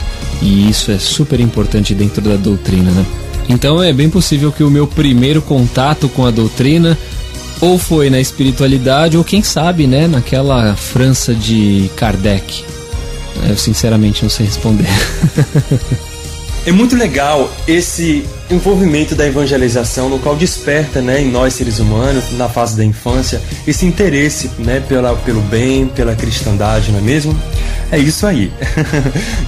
e isso é super importante dentro da doutrina, né? Então é bem possível que o meu primeiro contato com a doutrina ou foi na espiritualidade, ou quem sabe, né, naquela França de Kardec. Eu sinceramente não sei responder. É muito legal esse envolvimento da evangelização, no qual desperta, né, em nós seres humanos, na fase da infância, esse interesse, né, pelo bem, pela cristandade, não é mesmo? É isso aí.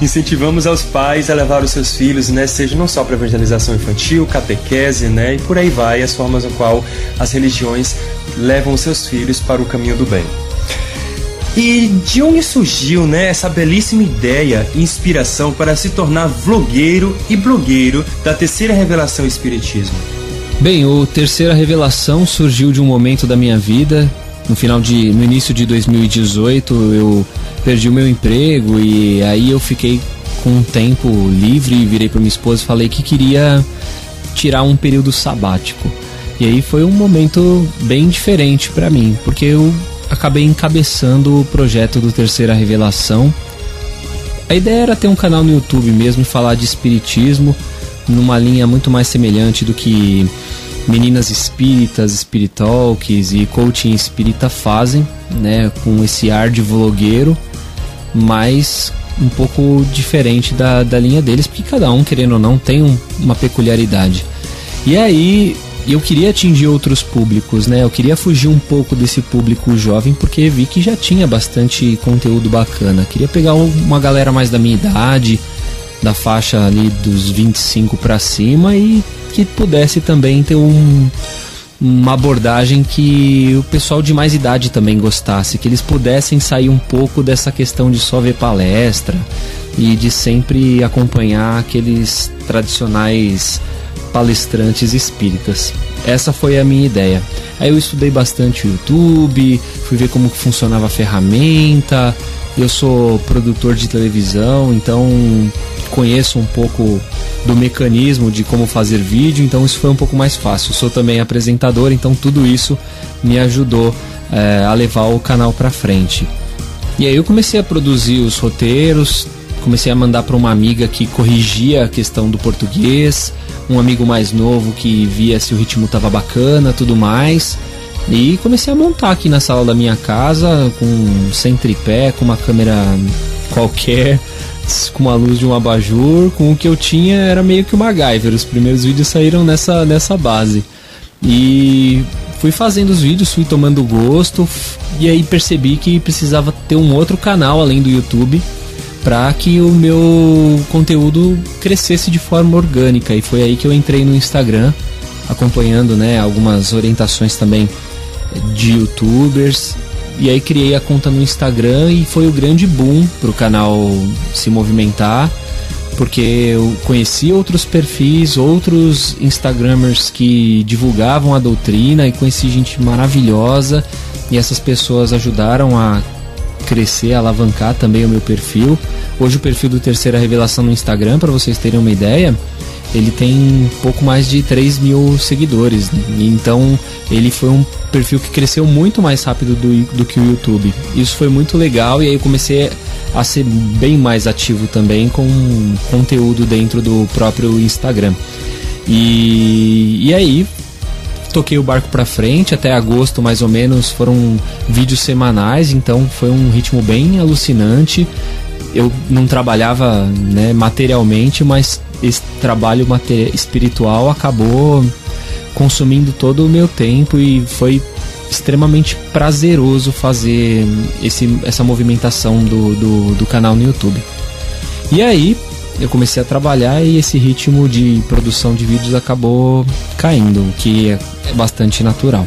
Incentivamos aos pais a levar os seus filhos, né, seja não só para evangelização infantil, catequese, né, e por aí vai, as formas no qual as religiões levam os seus filhos para o caminho do bem. E de onde surgiu, né, essa belíssima ideia e inspiração para se tornar vlogueiro e blogueiro da Terceira Revelação Espiritismo? Bem, o Terceira Revelação surgiu de um momento da minha vida. No início de 2018 eu perdi o meu emprego, e aí eu fiquei com um tempo livre e virei para minha esposa e falei que queria tirar um período sabático. E aí foi um momento bem diferente para mim, porque eu acabei encabeçando o projeto do Terceira Revelação. A ideia era ter um canal no YouTube mesmo e falar de espiritismo numa linha muito mais semelhante do que meninas espíritas, spiritalks e coaching espírita fazem, né, com esse ar de vlogueiro, mas um pouco diferente da linha deles, porque cada um, querendo ou não, tem uma peculiaridade. E aí eu queria atingir outros públicos, né? Eu queria fugir um pouco desse público jovem, porque vi que já tinha bastante conteúdo bacana. Queria pegar uma galera mais da minha idade, da faixa ali dos 25 para cima, e que pudesse também ter uma abordagem que o pessoal de mais idade também gostasse, que eles pudessem sair um pouco dessa questão de só ver palestra e de sempre acompanhar aqueles tradicionais palestrantes espíritas. Essa foi a minha ideia. Aí eu estudei bastante o YouTube, fui ver como funcionava a ferramenta. Eu sou produtor de televisão, então conheço um pouco do mecanismo de como fazer vídeo, então isso foi um pouco mais fácil. Sou também apresentador, então tudo isso me ajudou a levar o canal para frente. E aí eu comecei a produzir os roteiros, comecei a mandar para uma amiga que corrigia a questão do português, um amigo mais novo que via se o ritmo tava bacana, tudo mais. E comecei a montar aqui na sala da minha casa, sem tripé, com uma câmera qualquer, com a luz de um abajur. Com o que eu tinha era meio que o MacGyver. Os primeiros vídeos saíram nessa base. E fui fazendo os vídeos, fui tomando gosto, e aí percebi que precisava ter um outro canal além do YouTube para que o meu conteúdo crescesse de forma orgânica. E foi aí que eu entrei no Instagram, acompanhando, né, algumas orientações também de youtubers, e aí criei a conta no Instagram, e foi o grande boom para o canal se movimentar. porque eu conheci outros perfis, outros Instagramers que divulgavam a doutrina, e conheci gente maravilhosa, e essas pessoas ajudaram a crescer, a alavancar também o meu perfil. Hoje o perfil do Terceira Revelação no Instagram, para vocês terem uma ideia, ele tem pouco mais de 3 mil seguidores, né? Então ele foi um perfil que cresceu muito mais rápido do que o YouTube. Isso foi muito legal, e aí eu comecei a ser bem mais ativo também com conteúdo dentro do próprio Instagram. E aí toquei o barco pra frente, até agosto mais ou menos foram vídeos semanais, então foi um ritmo bem alucinante. Eu não trabalhava, né, materialmente, mas esse trabalho espiritual acabou consumindo todo o meu tempo, e foi extremamente prazeroso fazer essa movimentação do canal no YouTube. E aí eu comecei a trabalhar, e esse ritmo de produção de vídeos acabou caindo, o que é bastante natural.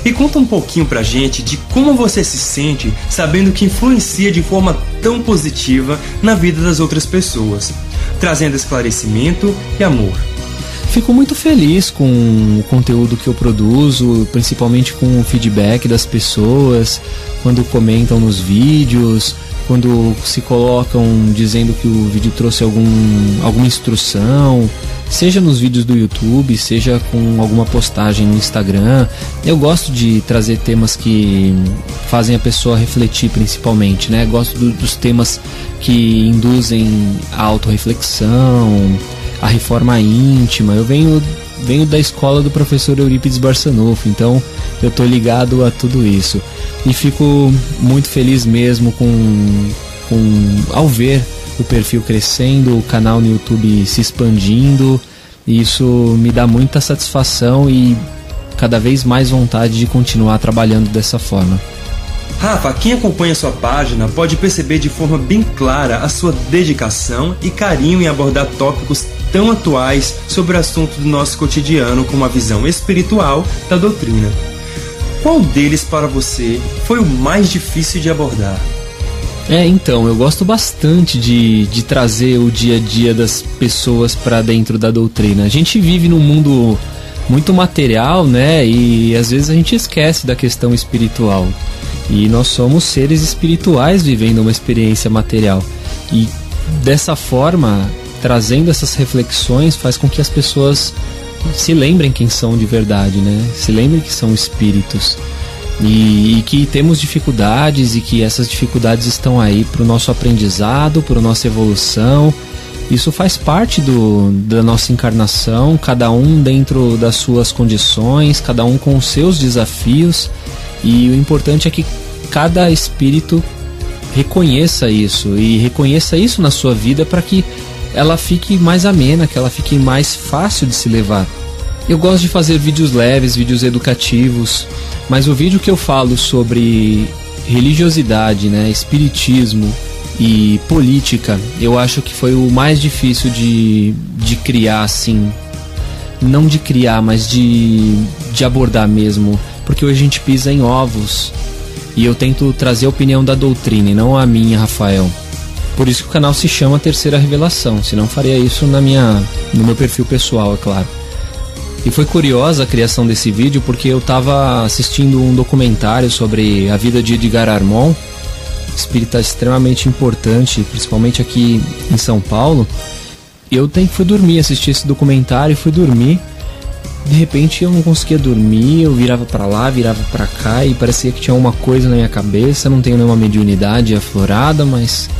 E conta um pouquinho pra gente de como você se sente sabendo que influencia de forma tão positiva na vida das outras pessoas, trazendo esclarecimento e amor. Fico muito feliz com o conteúdo que eu produzo, principalmente com o feedback das pessoas, quando comentam nos vídeos, quando se colocam dizendo que o vídeo trouxe alguma instrução, seja nos vídeos do YouTube, seja com alguma postagem no Instagram. Eu gosto de trazer temas que fazem a pessoa refletir, principalmente, né? Gosto dos temas que induzem a autorreflexão, a reforma íntima. Eu venho da escola do professor Eurípides Barçanufo, então eu tô ligado a tudo isso. E fico muito feliz mesmo ao ver o perfil crescendo, o canal no YouTube se expandindo. E isso me dá muita satisfação e cada vez mais vontade de continuar trabalhando dessa forma. Rafa, quem acompanha sua página pode perceber de forma bem clara a sua dedicação e carinho em abordar tópicos tão atuais sobre o assunto do nosso cotidiano, como a visão espiritual da doutrina. Qual deles para você foi o mais difícil de abordar? Então, eu gosto bastante de trazer o dia a dia das pessoas para dentro da doutrina. A gente vive num mundo muito material, né? E às vezes a gente esquece da questão espiritual. E nós somos seres espirituais vivendo uma experiência material. E dessa forma, trazendo essas reflexões, faz com que as pessoas se lembrem quem são de verdade, né? Se lembrem que são espíritos. E que temos dificuldades, e que essas dificuldades estão aí para o nosso aprendizado, para a nossa evolução. Isso faz parte da nossa encarnação, cada um dentro das suas condições, cada um com os seus desafios. E o importante é que cada espírito reconheça isso, e reconheça isso na sua vida para que ela fique mais amena, que ela fique mais fácil de se levar. Eu gosto de fazer vídeos leves, vídeos educativos, mas o vídeo que eu falo sobre religiosidade, né, espiritismo e política, eu acho que foi o mais difícil de criar, assim, não de criar, mas de abordar mesmo, porque hoje a gente pisa em ovos, e eu tento trazer a opinião da doutrina e não a minha, Rafael. Por isso que o canal se chama Terceira Revelação, senão faria isso no meu perfil pessoal, é claro. E foi curiosa a criação desse vídeo, porque eu estava assistindo um documentário sobre a vida de Edgar Armond, espírita extremamente importante, principalmente aqui em São Paulo. Eu fui dormir, assisti esse documentário e fui dormir. De repente eu não conseguia dormir, eu virava pra lá, virava pra cá, e parecia que tinha uma coisa na minha cabeça. Não tenho nenhuma mediunidade aflorada, mas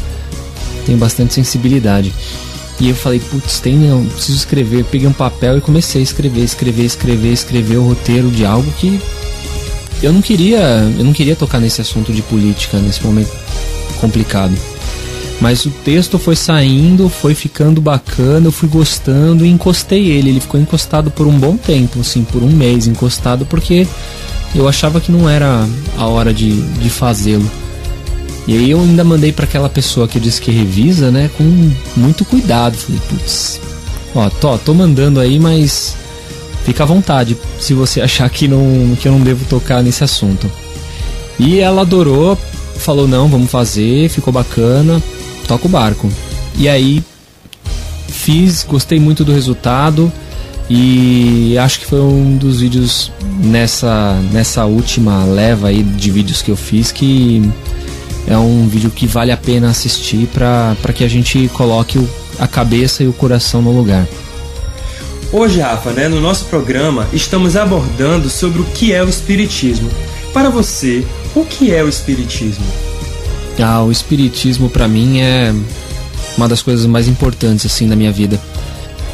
tenho bastante sensibilidade. E eu falei, preciso escrever. Eu peguei um papel e comecei a escrever o roteiro de algo que eu não queria tocar nesse assunto de política nesse momento complicado. Mas o texto foi saindo, foi ficando bacana, eu fui gostando e encostei ele. Ele ficou encostado por um bom tempo, assim, por um mês encostado, porque eu achava que não era a hora de fazê-lo. E aí eu ainda mandei para aquela pessoa que disse que revisa, né, com muito cuidado. Falei, tô mandando aí, mas fica à vontade se você achar que eu não devo tocar nesse assunto. E ela adorou, falou, não, vamos fazer, ficou bacana, toca o barco. E aí fiz, gostei muito do resultado e acho que foi um dos vídeos nessa última leva aí de vídeos que eu fiz que é um vídeo que vale a pena assistir para que a gente coloque a cabeça e o coração no lugar. Hoje, Rafa, no nosso programa estamos abordando sobre o que é o Espiritismo. Para você, o que é o Espiritismo? O Espiritismo para mim é uma das coisas mais importantes assim na minha vida,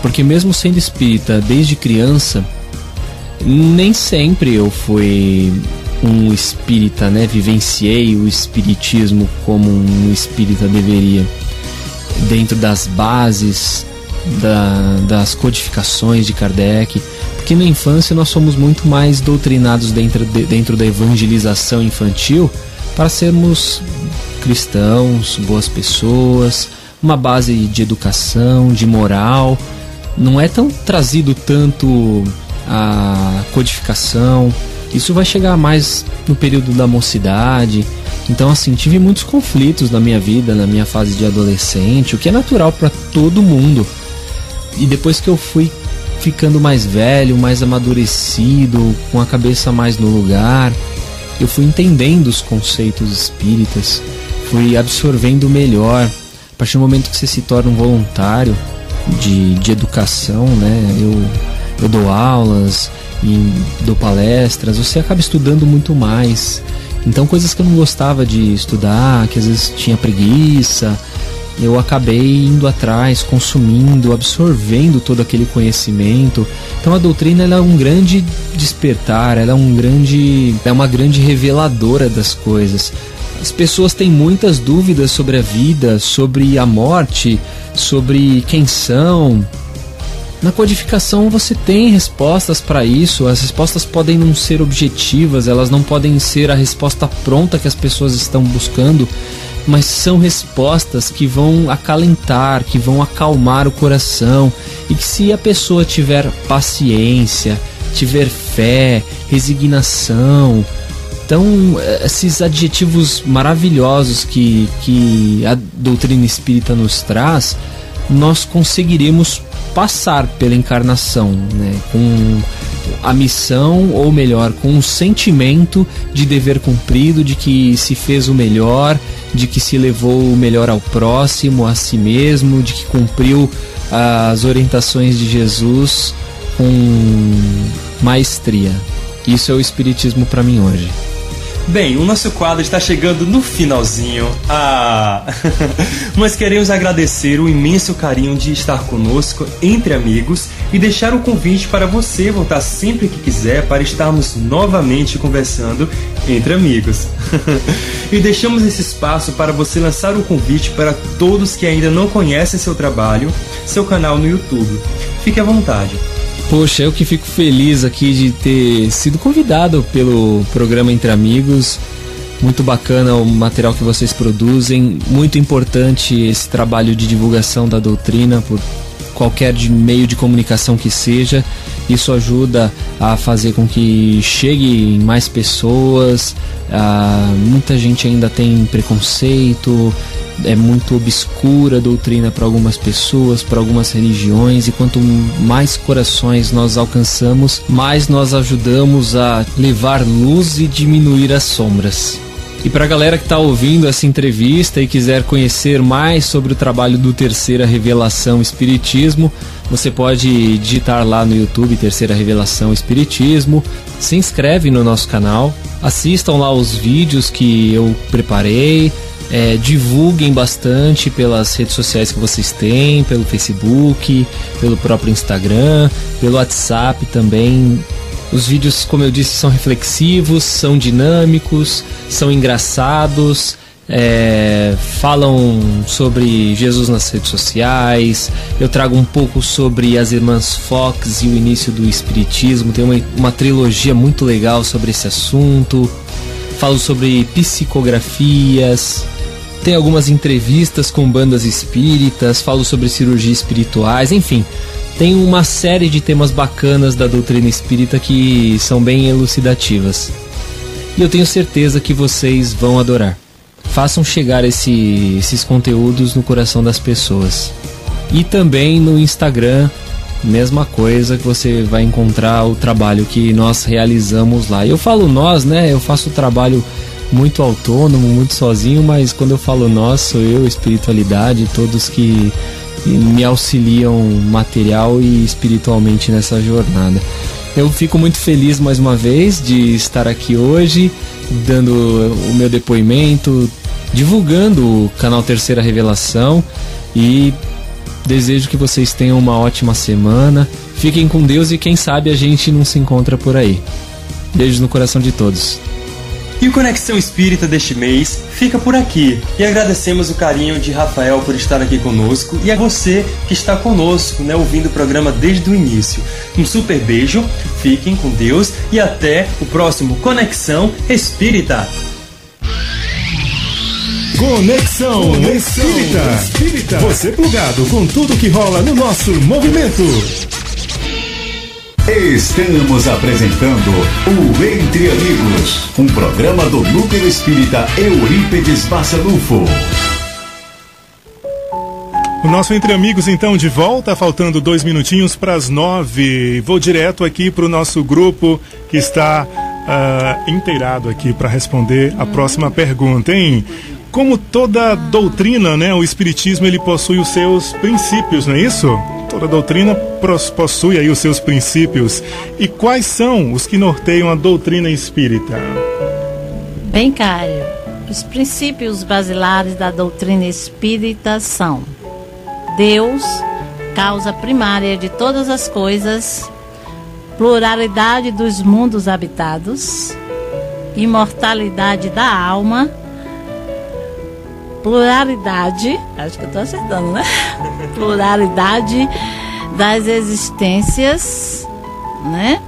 porque mesmo sendo espírita desde criança, nem sempre eu fui um espírita, vivenciei o espiritismo como um espírita deveria, dentro das bases das codificações de Kardec, porque na infância nós somos muito mais doutrinados dentro da evangelização infantil para sermos cristãos, boas pessoas, uma base de educação, de moral. Não é tão trazido tanto a codificação. Isso vai chegar mais no período da mocidade. Então, assim, tive muitos conflitos na minha vida, na minha fase de adolescente, o que é natural para todo mundo. E depois que eu fui ficando mais velho, mais amadurecido, com a cabeça mais no lugar, eu fui entendendo os conceitos espíritas, fui absorvendo melhor. A partir do momento que você se torna um voluntário de educação, eu dou aulas e dou palestras, você acaba estudando muito mais. Então, coisas que eu não gostava de estudar, que às vezes tinha preguiça, eu acabei indo atrás, consumindo, absorvendo todo aquele conhecimento. Então a doutrina ela é um grande despertar, ela é uma grande reveladora das coisas. As pessoas têm muitas dúvidas sobre a vida, sobre a morte, sobre quem são. Na codificação você tem respostas para isso. As respostas podem não ser objetivas, elas não podem ser a resposta pronta que as pessoas estão buscando, mas são respostas que vão acalentar, que vão acalmar o coração, e que se a pessoa tiver paciência, tiver fé, resignação, então esses adjetivos maravilhosos que a doutrina espírita nos traz, nós conseguiremos passar pela encarnação, com a missão, ou melhor, com o sentimento de dever cumprido, de que se fez o melhor, de que se levou o melhor ao próximo, a si mesmo, de que cumpriu as orientações de Jesus com maestria. Isso é o Espiritismo para mim hoje. Bem, o nosso quadro está chegando no finalzinho. Mas queremos agradecer o imenso carinho de estar conosco entre amigos e deixar o convite para você voltar sempre que quiser para estarmos novamente conversando entre amigos. E deixamos esse espaço para você lançar um convite para todos que ainda não conhecem seu trabalho, seu canal no YouTube. Fique à vontade. Poxa, eu que fico feliz aqui de ter sido convidado pelo programa Entre Amigos. Muito bacana o material que vocês produzem. Muito importante esse trabalho de divulgação da doutrina por qualquer meio de comunicação que seja. Isso ajuda a fazer com que chegue em mais pessoas. Muita gente ainda tem preconceito. É muito obscura a doutrina para algumas pessoas, para algumas religiões, e quanto mais corações nós alcançamos, mais nós ajudamos a levar luz e diminuir as sombras. E para a galera que está ouvindo essa entrevista e quiser conhecer mais sobre o trabalho do Terceira Revelação Espiritismo, você pode digitar lá no YouTube Terceira Revelação Espiritismo, se inscreve no nosso canal, assistam lá os vídeos que eu preparei, divulguem bastante pelas redes sociais que vocês têm, pelo Facebook, pelo próprio Instagram, pelo WhatsApp também. Os vídeos, como eu disse, são reflexivos, são dinâmicos, são engraçados, falam sobre Jesus nas redes sociais. Eu trago um pouco sobre as irmãs Fox e o início do Espiritismo. Tem uma trilogia muito legal sobre esse assunto. Falo sobre psicografias. Tem algumas entrevistas com bandas espíritas. Falo sobre cirurgias espirituais, enfim. Tem uma série de temas bacanas da doutrina espírita que são bem elucidativas. E eu tenho certeza que vocês vão adorar. Façam chegar esses conteúdos no coração das pessoas. E também no Instagram, mesma coisa, que você vai encontrar o trabalho que nós realizamos lá. Eu falo nós, né? Eu faço o trabalho muito autônomo, muito sozinho, mas quando eu falo nós, sou eu, espiritualidade, todos que me auxiliam material e espiritualmente nessa jornada. Eu fico muito feliz mais uma vez de estar aqui hoje, dando o meu depoimento, divulgando o canal Terceira Revelação, e desejo que vocês tenham uma ótima semana. Fiquem com Deus e quem sabe a gente não se encontra por aí. Beijos no coração de todos. E o Conexão Espírita deste mês fica por aqui. E agradecemos o carinho de Rafael por estar aqui conosco e a você que está conosco, ouvindo o programa desde o início. Um super beijo, fiquem com Deus e até o próximo Conexão Espírita. Conexão Espírita. Você plugado com tudo que rola no nosso movimento. Estamos apresentando o Entre Amigos, um programa do Núcleo Espírita Eurípedes Bassanufo. O nosso Entre Amigos, então, de volta, faltando 2 minutinhos para as 9. Vou direto aqui para o nosso grupo que está inteirado aqui para responder a próxima pergunta, hein? Como toda doutrina, o Espiritismo ele possui os seus princípios, não é isso? Toda doutrina possui aí os seus princípios. E quais são os que norteiam a doutrina espírita? Bem, Caio, os princípios basilares da doutrina espírita são: Deus, causa primária de todas as coisas, pluralidade dos mundos habitados, imortalidade da alma, pluralidade, acho que eu estou acertando, né? Pluralidade das existências, né?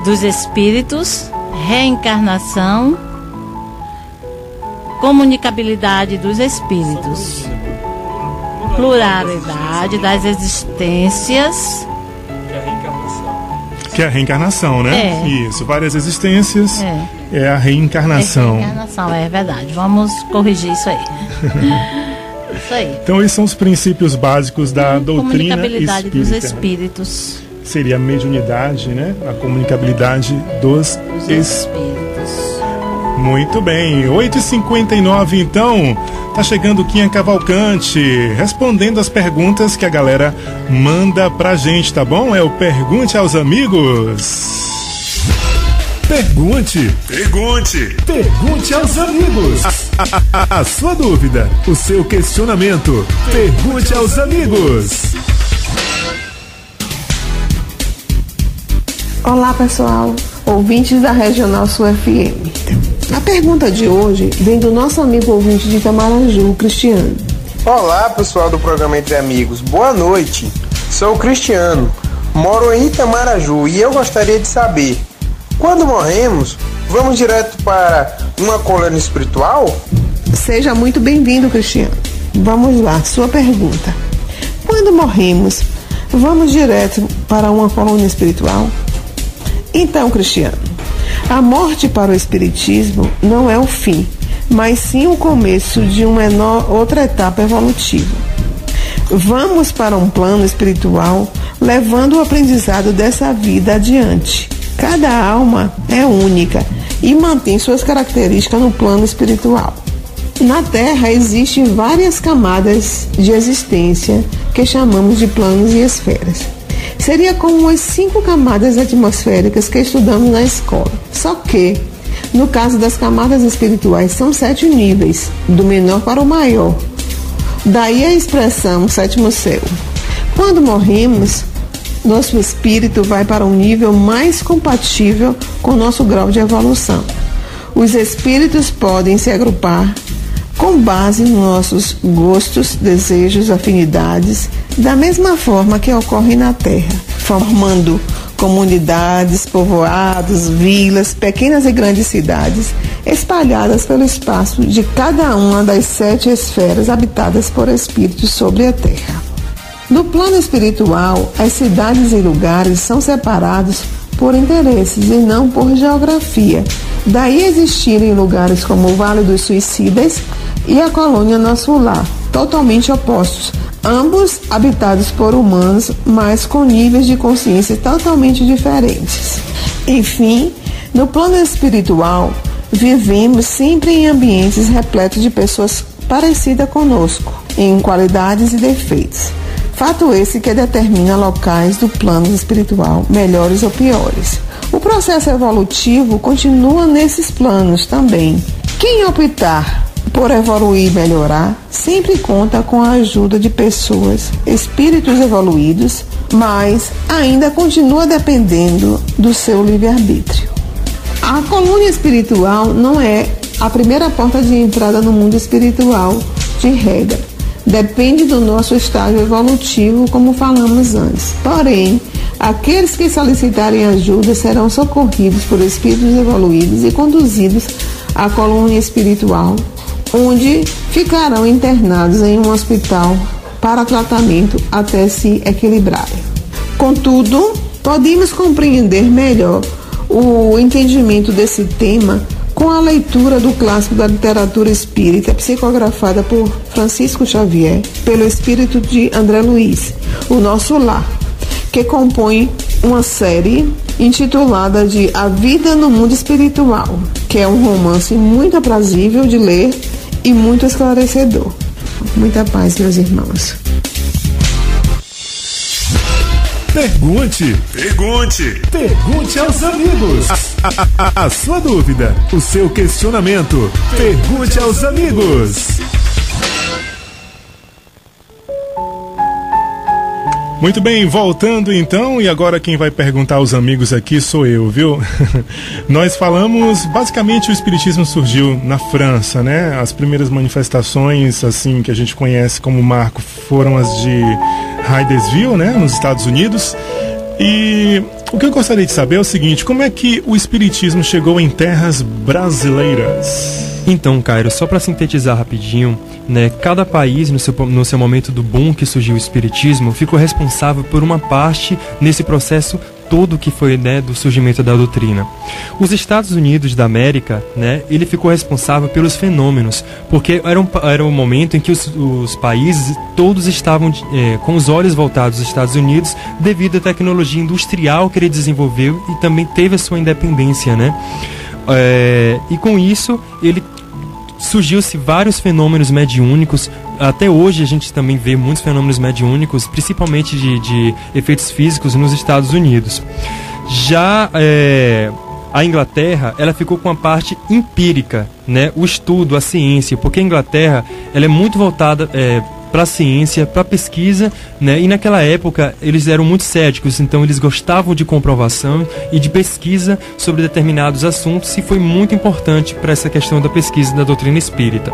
Dos espíritos, reencarnação, comunicabilidade dos espíritos, pluralidade das existências, que é a reencarnação, né? É. Isso, várias existências é a reencarnação. É verdade. Vamos corrigir isso aí. Isso aí. Então, esses são os princípios básicos da doutrina comunicabilidade espírita. dos espíritos. Seria a mediunidade, né? A comunicabilidade dos espíritos. Muito bem, 8h59 então, tá chegando o Quinha Cavalcante, respondendo as perguntas que a galera manda pra gente, tá bom? É o Pergunte aos Amigos. Pergunte aos amigos. A sua dúvida, o seu questionamento, pergunte aos amigos. Olá pessoal, ouvintes da Regional Sul FM. A pergunta de hoje vem do nosso amigo ouvinte de Itamaraju, Cristiano. Olá pessoal do programa Entre Amigos, boa noite. Sou o Cristiano, moro em Itamaraju e eu gostaria de saber: quando morremos, vamos direto para uma colônia espiritual? Seja muito bem-vindo, Cristiano. Vamos lá, sua pergunta. Quando morremos, vamos direto para uma colônia espiritual? Então, Cristiano, a morte para o Espiritismo não é o fim, mas sim o começo de uma outra etapa evolutiva. Vamos para um plano espiritual, levando o aprendizado dessa vida adiante. Cada alma é única e mantém suas características no plano espiritual. Na Terra existem várias camadas de existência que chamamos de planos e esferas. Seria como as 5 camadas atmosféricas que estudamos na escola. Só que, no caso das camadas espirituais, são 7 níveis, do menor para o maior. Daí a expressão 7º céu. Quando morremos, nosso espírito vai para um nível mais compatível com o nosso grau de evolução. Os espíritos podem se agrupar com base nos nossos gostos, desejos, afinidades, da mesma forma que ocorre na Terra, formando comunidades, povoados, vilas, pequenas e grandes cidades, espalhadas pelo espaço de cada uma das 7 esferas habitadas por espíritos sobre a Terra. No plano espiritual, as cidades e lugares são separados por interesses e não por geografia. Daí existirem lugares como o Vale dos Suicidas e a Colônia Nosso Lar, totalmente opostos, ambos habitados por humanos, mas com níveis de consciência totalmente diferentes. Enfim, no plano espiritual, vivemos sempre em ambientes repletos de pessoas parecidas conosco, em qualidades e defeitos. Fato esse que determina locais do plano espiritual melhores ou piores. O processo evolutivo continua nesses planos também. Quem optar por evoluir e melhorar sempre conta com a ajuda de pessoas, espíritos evoluídos, mas ainda continua dependendo do seu livre-arbítrio. A colônia espiritual não é a primeira porta de entrada no mundo espiritual, de regra. Depende do nosso estágio evolutivo, como falamos antes. Porém, aqueles que solicitarem ajuda serão socorridos por espíritos evoluídos e conduzidos à colônia espiritual, onde ficarão internados em um hospital para tratamento até se equilibrarem. Contudo, podemos compreender melhor o entendimento desse tema com a leitura do clássico da literatura espírita, psicografada por Francisco Xavier, pelo espírito de André Luiz, O Nosso Lar, que compõe uma série intitulada de A Vida no Mundo Espiritual, que é um romance muito aprazível de ler e muito esclarecedor. Muita paz, meus irmãos. Pergunte aos amigos. A sua dúvida, o seu questionamento. Pergunte aos amigos. Muito bem, voltando então, e agora quem vai perguntar aos amigos aqui sou eu, viu? Nós falamos, basicamente o Espiritismo surgiu na França, né? As primeiras manifestações, assim, que a gente conhece como marco foram as de Hydesville, né? Nos Estados Unidos. E o que eu gostaria de saber é o seguinte, como é que o Espiritismo chegou em terras brasileiras? Então, Cairo, só para sintetizar rapidinho, né, cada país, no seu momento do boom que surgiu o Espiritismo, ficou responsável por uma parte nesse processo todo que foi, né, do surgimento da doutrina. Os Estados Unidos da América, né, ele ficou responsável pelos fenômenos, porque era um momento em que os países todos estavam com os olhos voltados aos Estados Unidos devido à tecnologia industrial que ele desenvolveu e também teve a sua independência, né? E com isso surgiu-se vários fenômenos mediúnicos. Até hoje a gente também vê muitos fenômenos mediúnicos, principalmente de efeitos físicos nos Estados Unidos. Já a Inglaterra, ela ficou com a parte empírica, né? O estudo, a ciência, porque a Inglaterra ela é muito voltada para a ciência, para a pesquisa, né? E naquela época eles eram muito céticos, então eles gostavam de comprovação e de pesquisa sobre determinados assuntos, e foi muito importante para essa questão da pesquisa da doutrina espírita,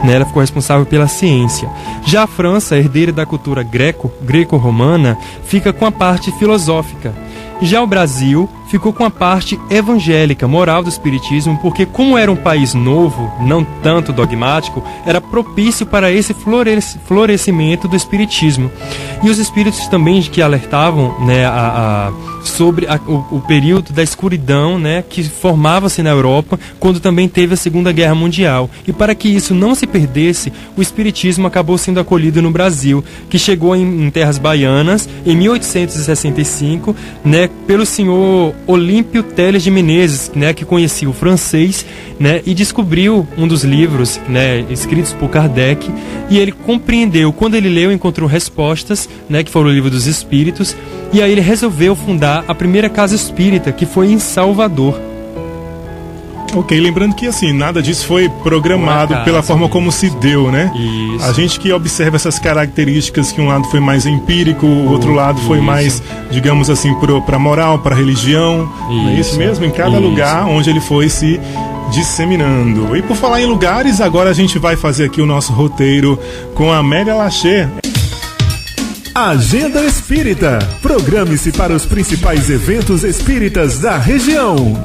né? Ela ficou responsável pela ciência. Já a França, herdeira da cultura greco-romana, fica com a parte filosófica. Já o Brasil ficou com a parte evangélica, moral do Espiritismo, porque como era um país novo, não tanto dogmático, era propício para esse florescimento do Espiritismo. E os espíritos também que alertavam, né, sobre o período da escuridão, né, que formava-se na Europa, quando também teve a Segunda Guerra Mundial. E para que isso não se perdesse, o Espiritismo acabou sendo acolhido no Brasil, que chegou em terras baianas em 1865, né, pelo senhor Olímpio Teles de Menezes, né, que conhecia o francês, né, e descobriu um dos livros, né, escritos por Kardec, e ele compreendeu. Quando ele leu, encontrou respostas, né, que foram o Livro dos Espíritos, e aí ele resolveu fundar a primeira casa espírita, que foi em Salvador. Ok, lembrando que assim, nada disso foi programado pela forma como se deu, né? Isso. A gente que observa essas características, que um lado foi mais empírico, o outro lado foi mais, digamos assim, para moral, para religião. Não é isso mesmo? Em cada lugar onde ele foi se disseminando. E por falar em lugares, agora a gente vai fazer aqui o nosso roteiro com a Amélia Lacher. Agenda Espírita. Programe-se para os principais eventos espíritas da região.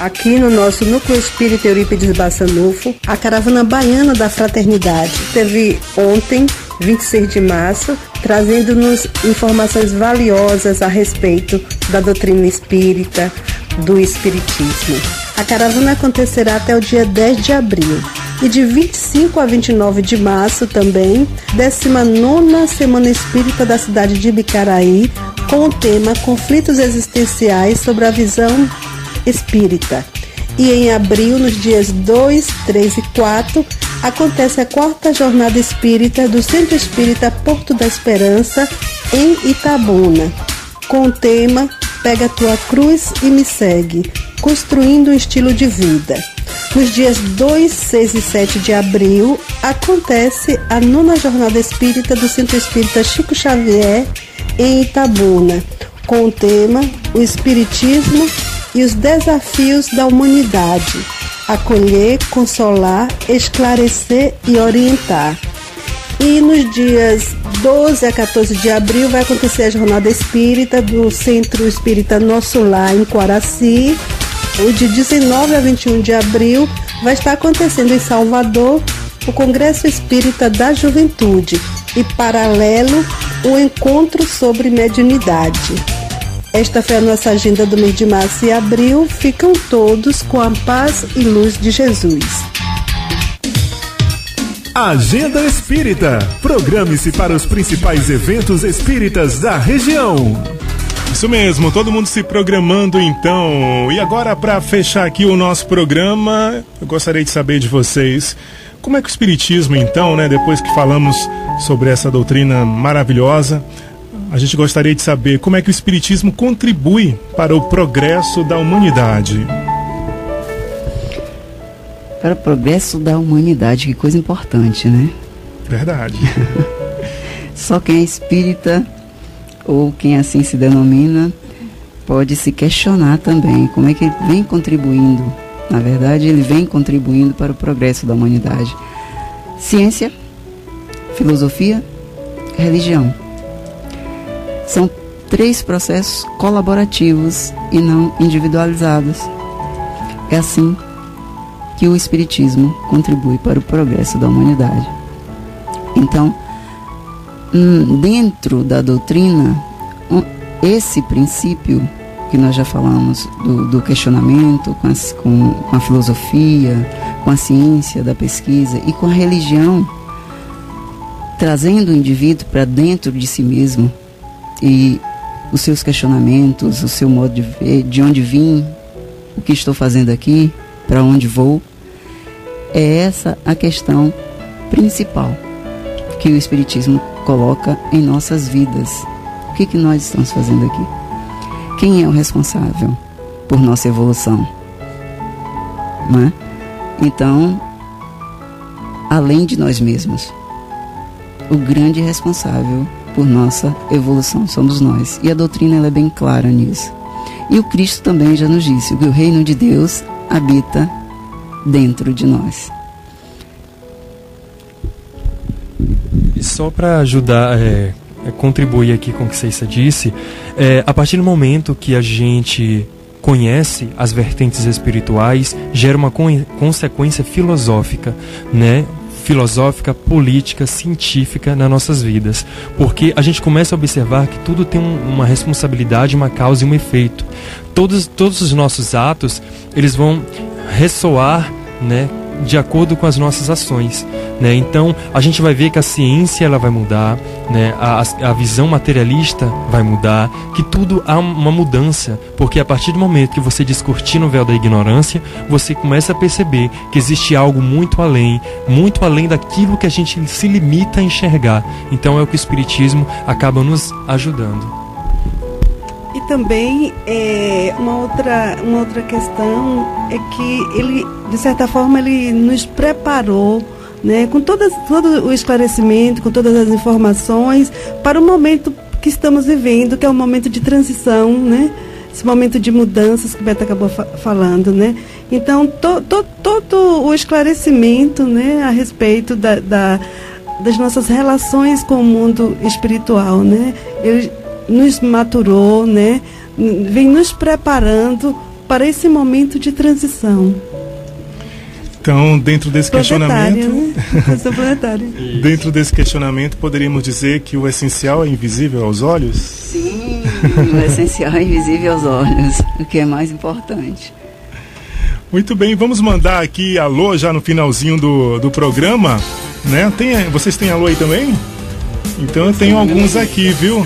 Aqui no nosso Núcleo Espírita Eurípides Bassanufo, a Caravana Baiana da Fraternidade teve ontem, 26 de março, trazendo-nos informações valiosas a respeito da doutrina espírita, do espiritismo. A caravana acontecerá até o dia 10 de abril. E de 25 a 29 de março também, 19ª Semana Espírita da cidade de Bicaraí, com o tema Conflitos Existenciais sobre a Visão Espírita. E em abril, nos dias 2, 3 e 4, acontece a 4ª Jornada Espírita do Centro Espírita Porto da Esperança, em Itabuna, com o tema Pega a Tua Cruz e Me Segue, construindo um estilo de vida. Nos dias 2, 6 e 7 de abril, acontece a 9ª Jornada Espírita do Centro Espírita Chico Xavier, em Itabuna, com o tema O Espiritismo e os Desafios da Humanidade, acolher, consolar, esclarecer e orientar. E nos dias 12 a 14 de abril vai acontecer a Jornada Espírita do Centro Espírita Nosso Lar, em Coraci. O de 19 a 21 de abril vai estar acontecendo em Salvador o Congresso Espírita da Juventude e, paralelo, o Encontro sobre Mediunidade. Esta foi a nossa agenda do mês de março e abril. Ficam todos com a paz e luz de Jesus. Agenda Espírita. Programe-se para os principais eventos espíritas da região. Isso mesmo, todo mundo se programando então. E agora, para fechar aqui o nosso programa, eu gostaria de saber de vocês como é que o Espiritismo então, né, depois que falamos sobre essa doutrina maravilhosa, a gente gostaria de saber como é que o Espiritismo contribui para o progresso da humanidade. Para o progresso da humanidade, que coisa importante, né? Verdade. Só quem é espírita, ou quem assim se denomina, pode se questionar também como é que ele vem contribuindo. Na verdade, ele vem contribuindo para o progresso da humanidade. Ciência, filosofia, religião. São 3 processos colaborativos e não individualizados. É assim que o Espiritismo contribui para o progresso da humanidade. Então, dentro da doutrina, esse princípio que nós já falamos do questionamento com a filosofia, com a ciência da pesquisa e com a religião, trazendo o indivíduo para dentro de si mesmo e os seus questionamentos, o seu modo de ver, de onde vim, o que estou fazendo aqui, para onde vou. É essa a questão principal que o Espiritismo coloca em nossas vidas. O que nós estamos fazendo aqui? Quem é o responsável por nossa evolução? Não é? Então, além de nós mesmos, o grande responsável por nossa evolução somos nós. E a doutrina ela é bem clara nisso. E o Cristo também já nos disse que o reino de Deus habita dentro de nós. E só para ajudar, contribuir aqui com o que Ceissa disse, a partir do momento que a gente conhece as vertentes espirituais, gera uma consequência filosófica, né? Filosófica, política, científica nas nossas vidas, porque a gente começa a observar que tudo tem uma responsabilidade, uma causa e um efeito. Todos os nossos atos, eles vão ressoar, né, de acordo com as nossas ações, né? Então a gente vai ver que a ciência ela vai mudar, né? A visão materialista vai mudar, que tudo há uma mudança, porque a partir do momento que você descortina o véu da ignorância, você começa a perceber que existe algo muito além daquilo que a gente se limita a enxergar. Então é o que o Espiritismo acaba nos ajudando. E também uma outra questão é que ele, de certa forma, ele nos preparou, né, com todo o esclarecimento, com todas as informações, para o momento que estamos vivendo, que é um momento de transição, né? Esse momento de mudanças que o Beto acabou falando, né? Então, todo o esclarecimento, né, a respeito das nossas relações com o mundo espiritual, né? Ele nos maturou, né? Vem nos preparando para esse momento de transição. Então, dentro desse questionamento, né? Dentro desse questionamento, poderíamos dizer que o essencial é invisível aos olhos? Sim, o essencial é invisível aos olhos, o que é mais importante. Muito bem, vamos mandar aqui alô já no finalzinho do programa, né? Vocês têm alô aí também? Então eu tenho alguns aqui, viu?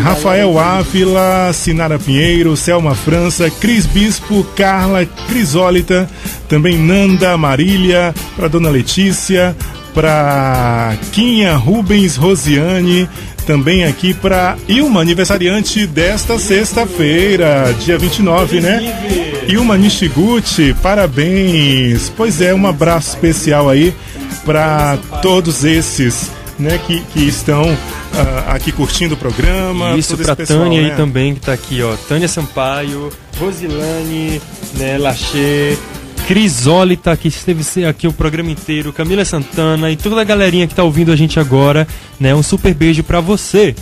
Rafael Ávila, Sinara Pinheiro, Selma França, Cris Bispo, Carla, Crisólita, também Nanda, Marília, para Dona Letícia, para Quinha, Rubens, Rosiane, também aqui para Ilma, aniversariante desta sexta-feira, dia 29, né? Ilma Nishiguchi, parabéns! Pois é, um abraço especial aí para todos esses, né, que estão aqui curtindo o programa. Isso, para Tânia, né, aí também, que está aqui, ó. Tânia Sampaio, Rosilane, né, Lachê, Crisólita, que esteve aqui o programa inteiro, Camila Santana e toda a galerinha que está ouvindo a gente agora, né? Um super beijo para você.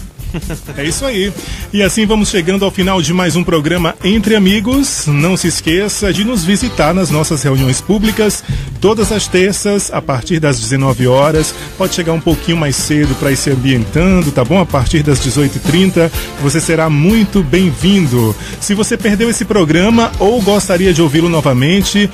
É isso aí. E assim vamos chegando ao final de mais um programa Entre Amigos. Não se esqueça de nos visitar nas nossas reuniões públicas todas as terças a partir das 19 horas. Pode chegar um pouquinho mais cedo para ir se ambientando, tá bom? A partir das 18h30 você será muito bem-vindo. Se você perdeu esse programa ou gostaria de ouvi-lo novamente,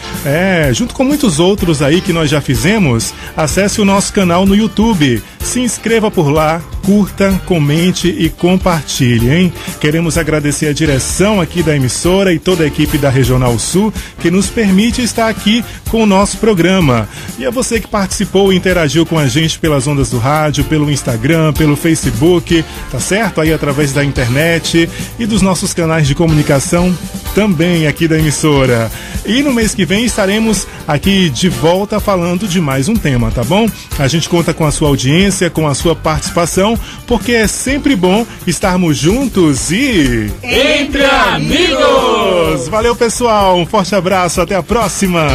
junto com muitos outros aí que nós já fizemos, acesse o nosso canal no YouTube. Se inscreva por lá, curta, comente e compartilhe, hein? Queremos agradecer a direção aqui da emissora e toda a equipe da Regional Sul que nos permite estar aqui com o nosso programa. E a você que participou e interagiu com a gente pelas ondas do rádio, pelo Instagram, pelo Facebook, tá certo? Aí através da internet e dos nossos canais de comunicação também aqui da emissora. E no mês que vem estaremos aqui de volta falando de mais um tema, tá bom? A gente conta com a sua audiência, com a sua participação, porque é sempre bom estarmos juntos e... Entre Amigos! Valeu, pessoal! Um forte abraço, até a próxima!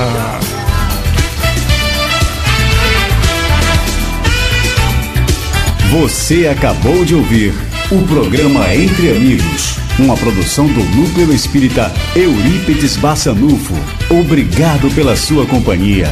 Você acabou de ouvir o programa Entre Amigos, uma produção do Núcleo Espírita Eurípides Bassanufo. Obrigado pela sua companhia.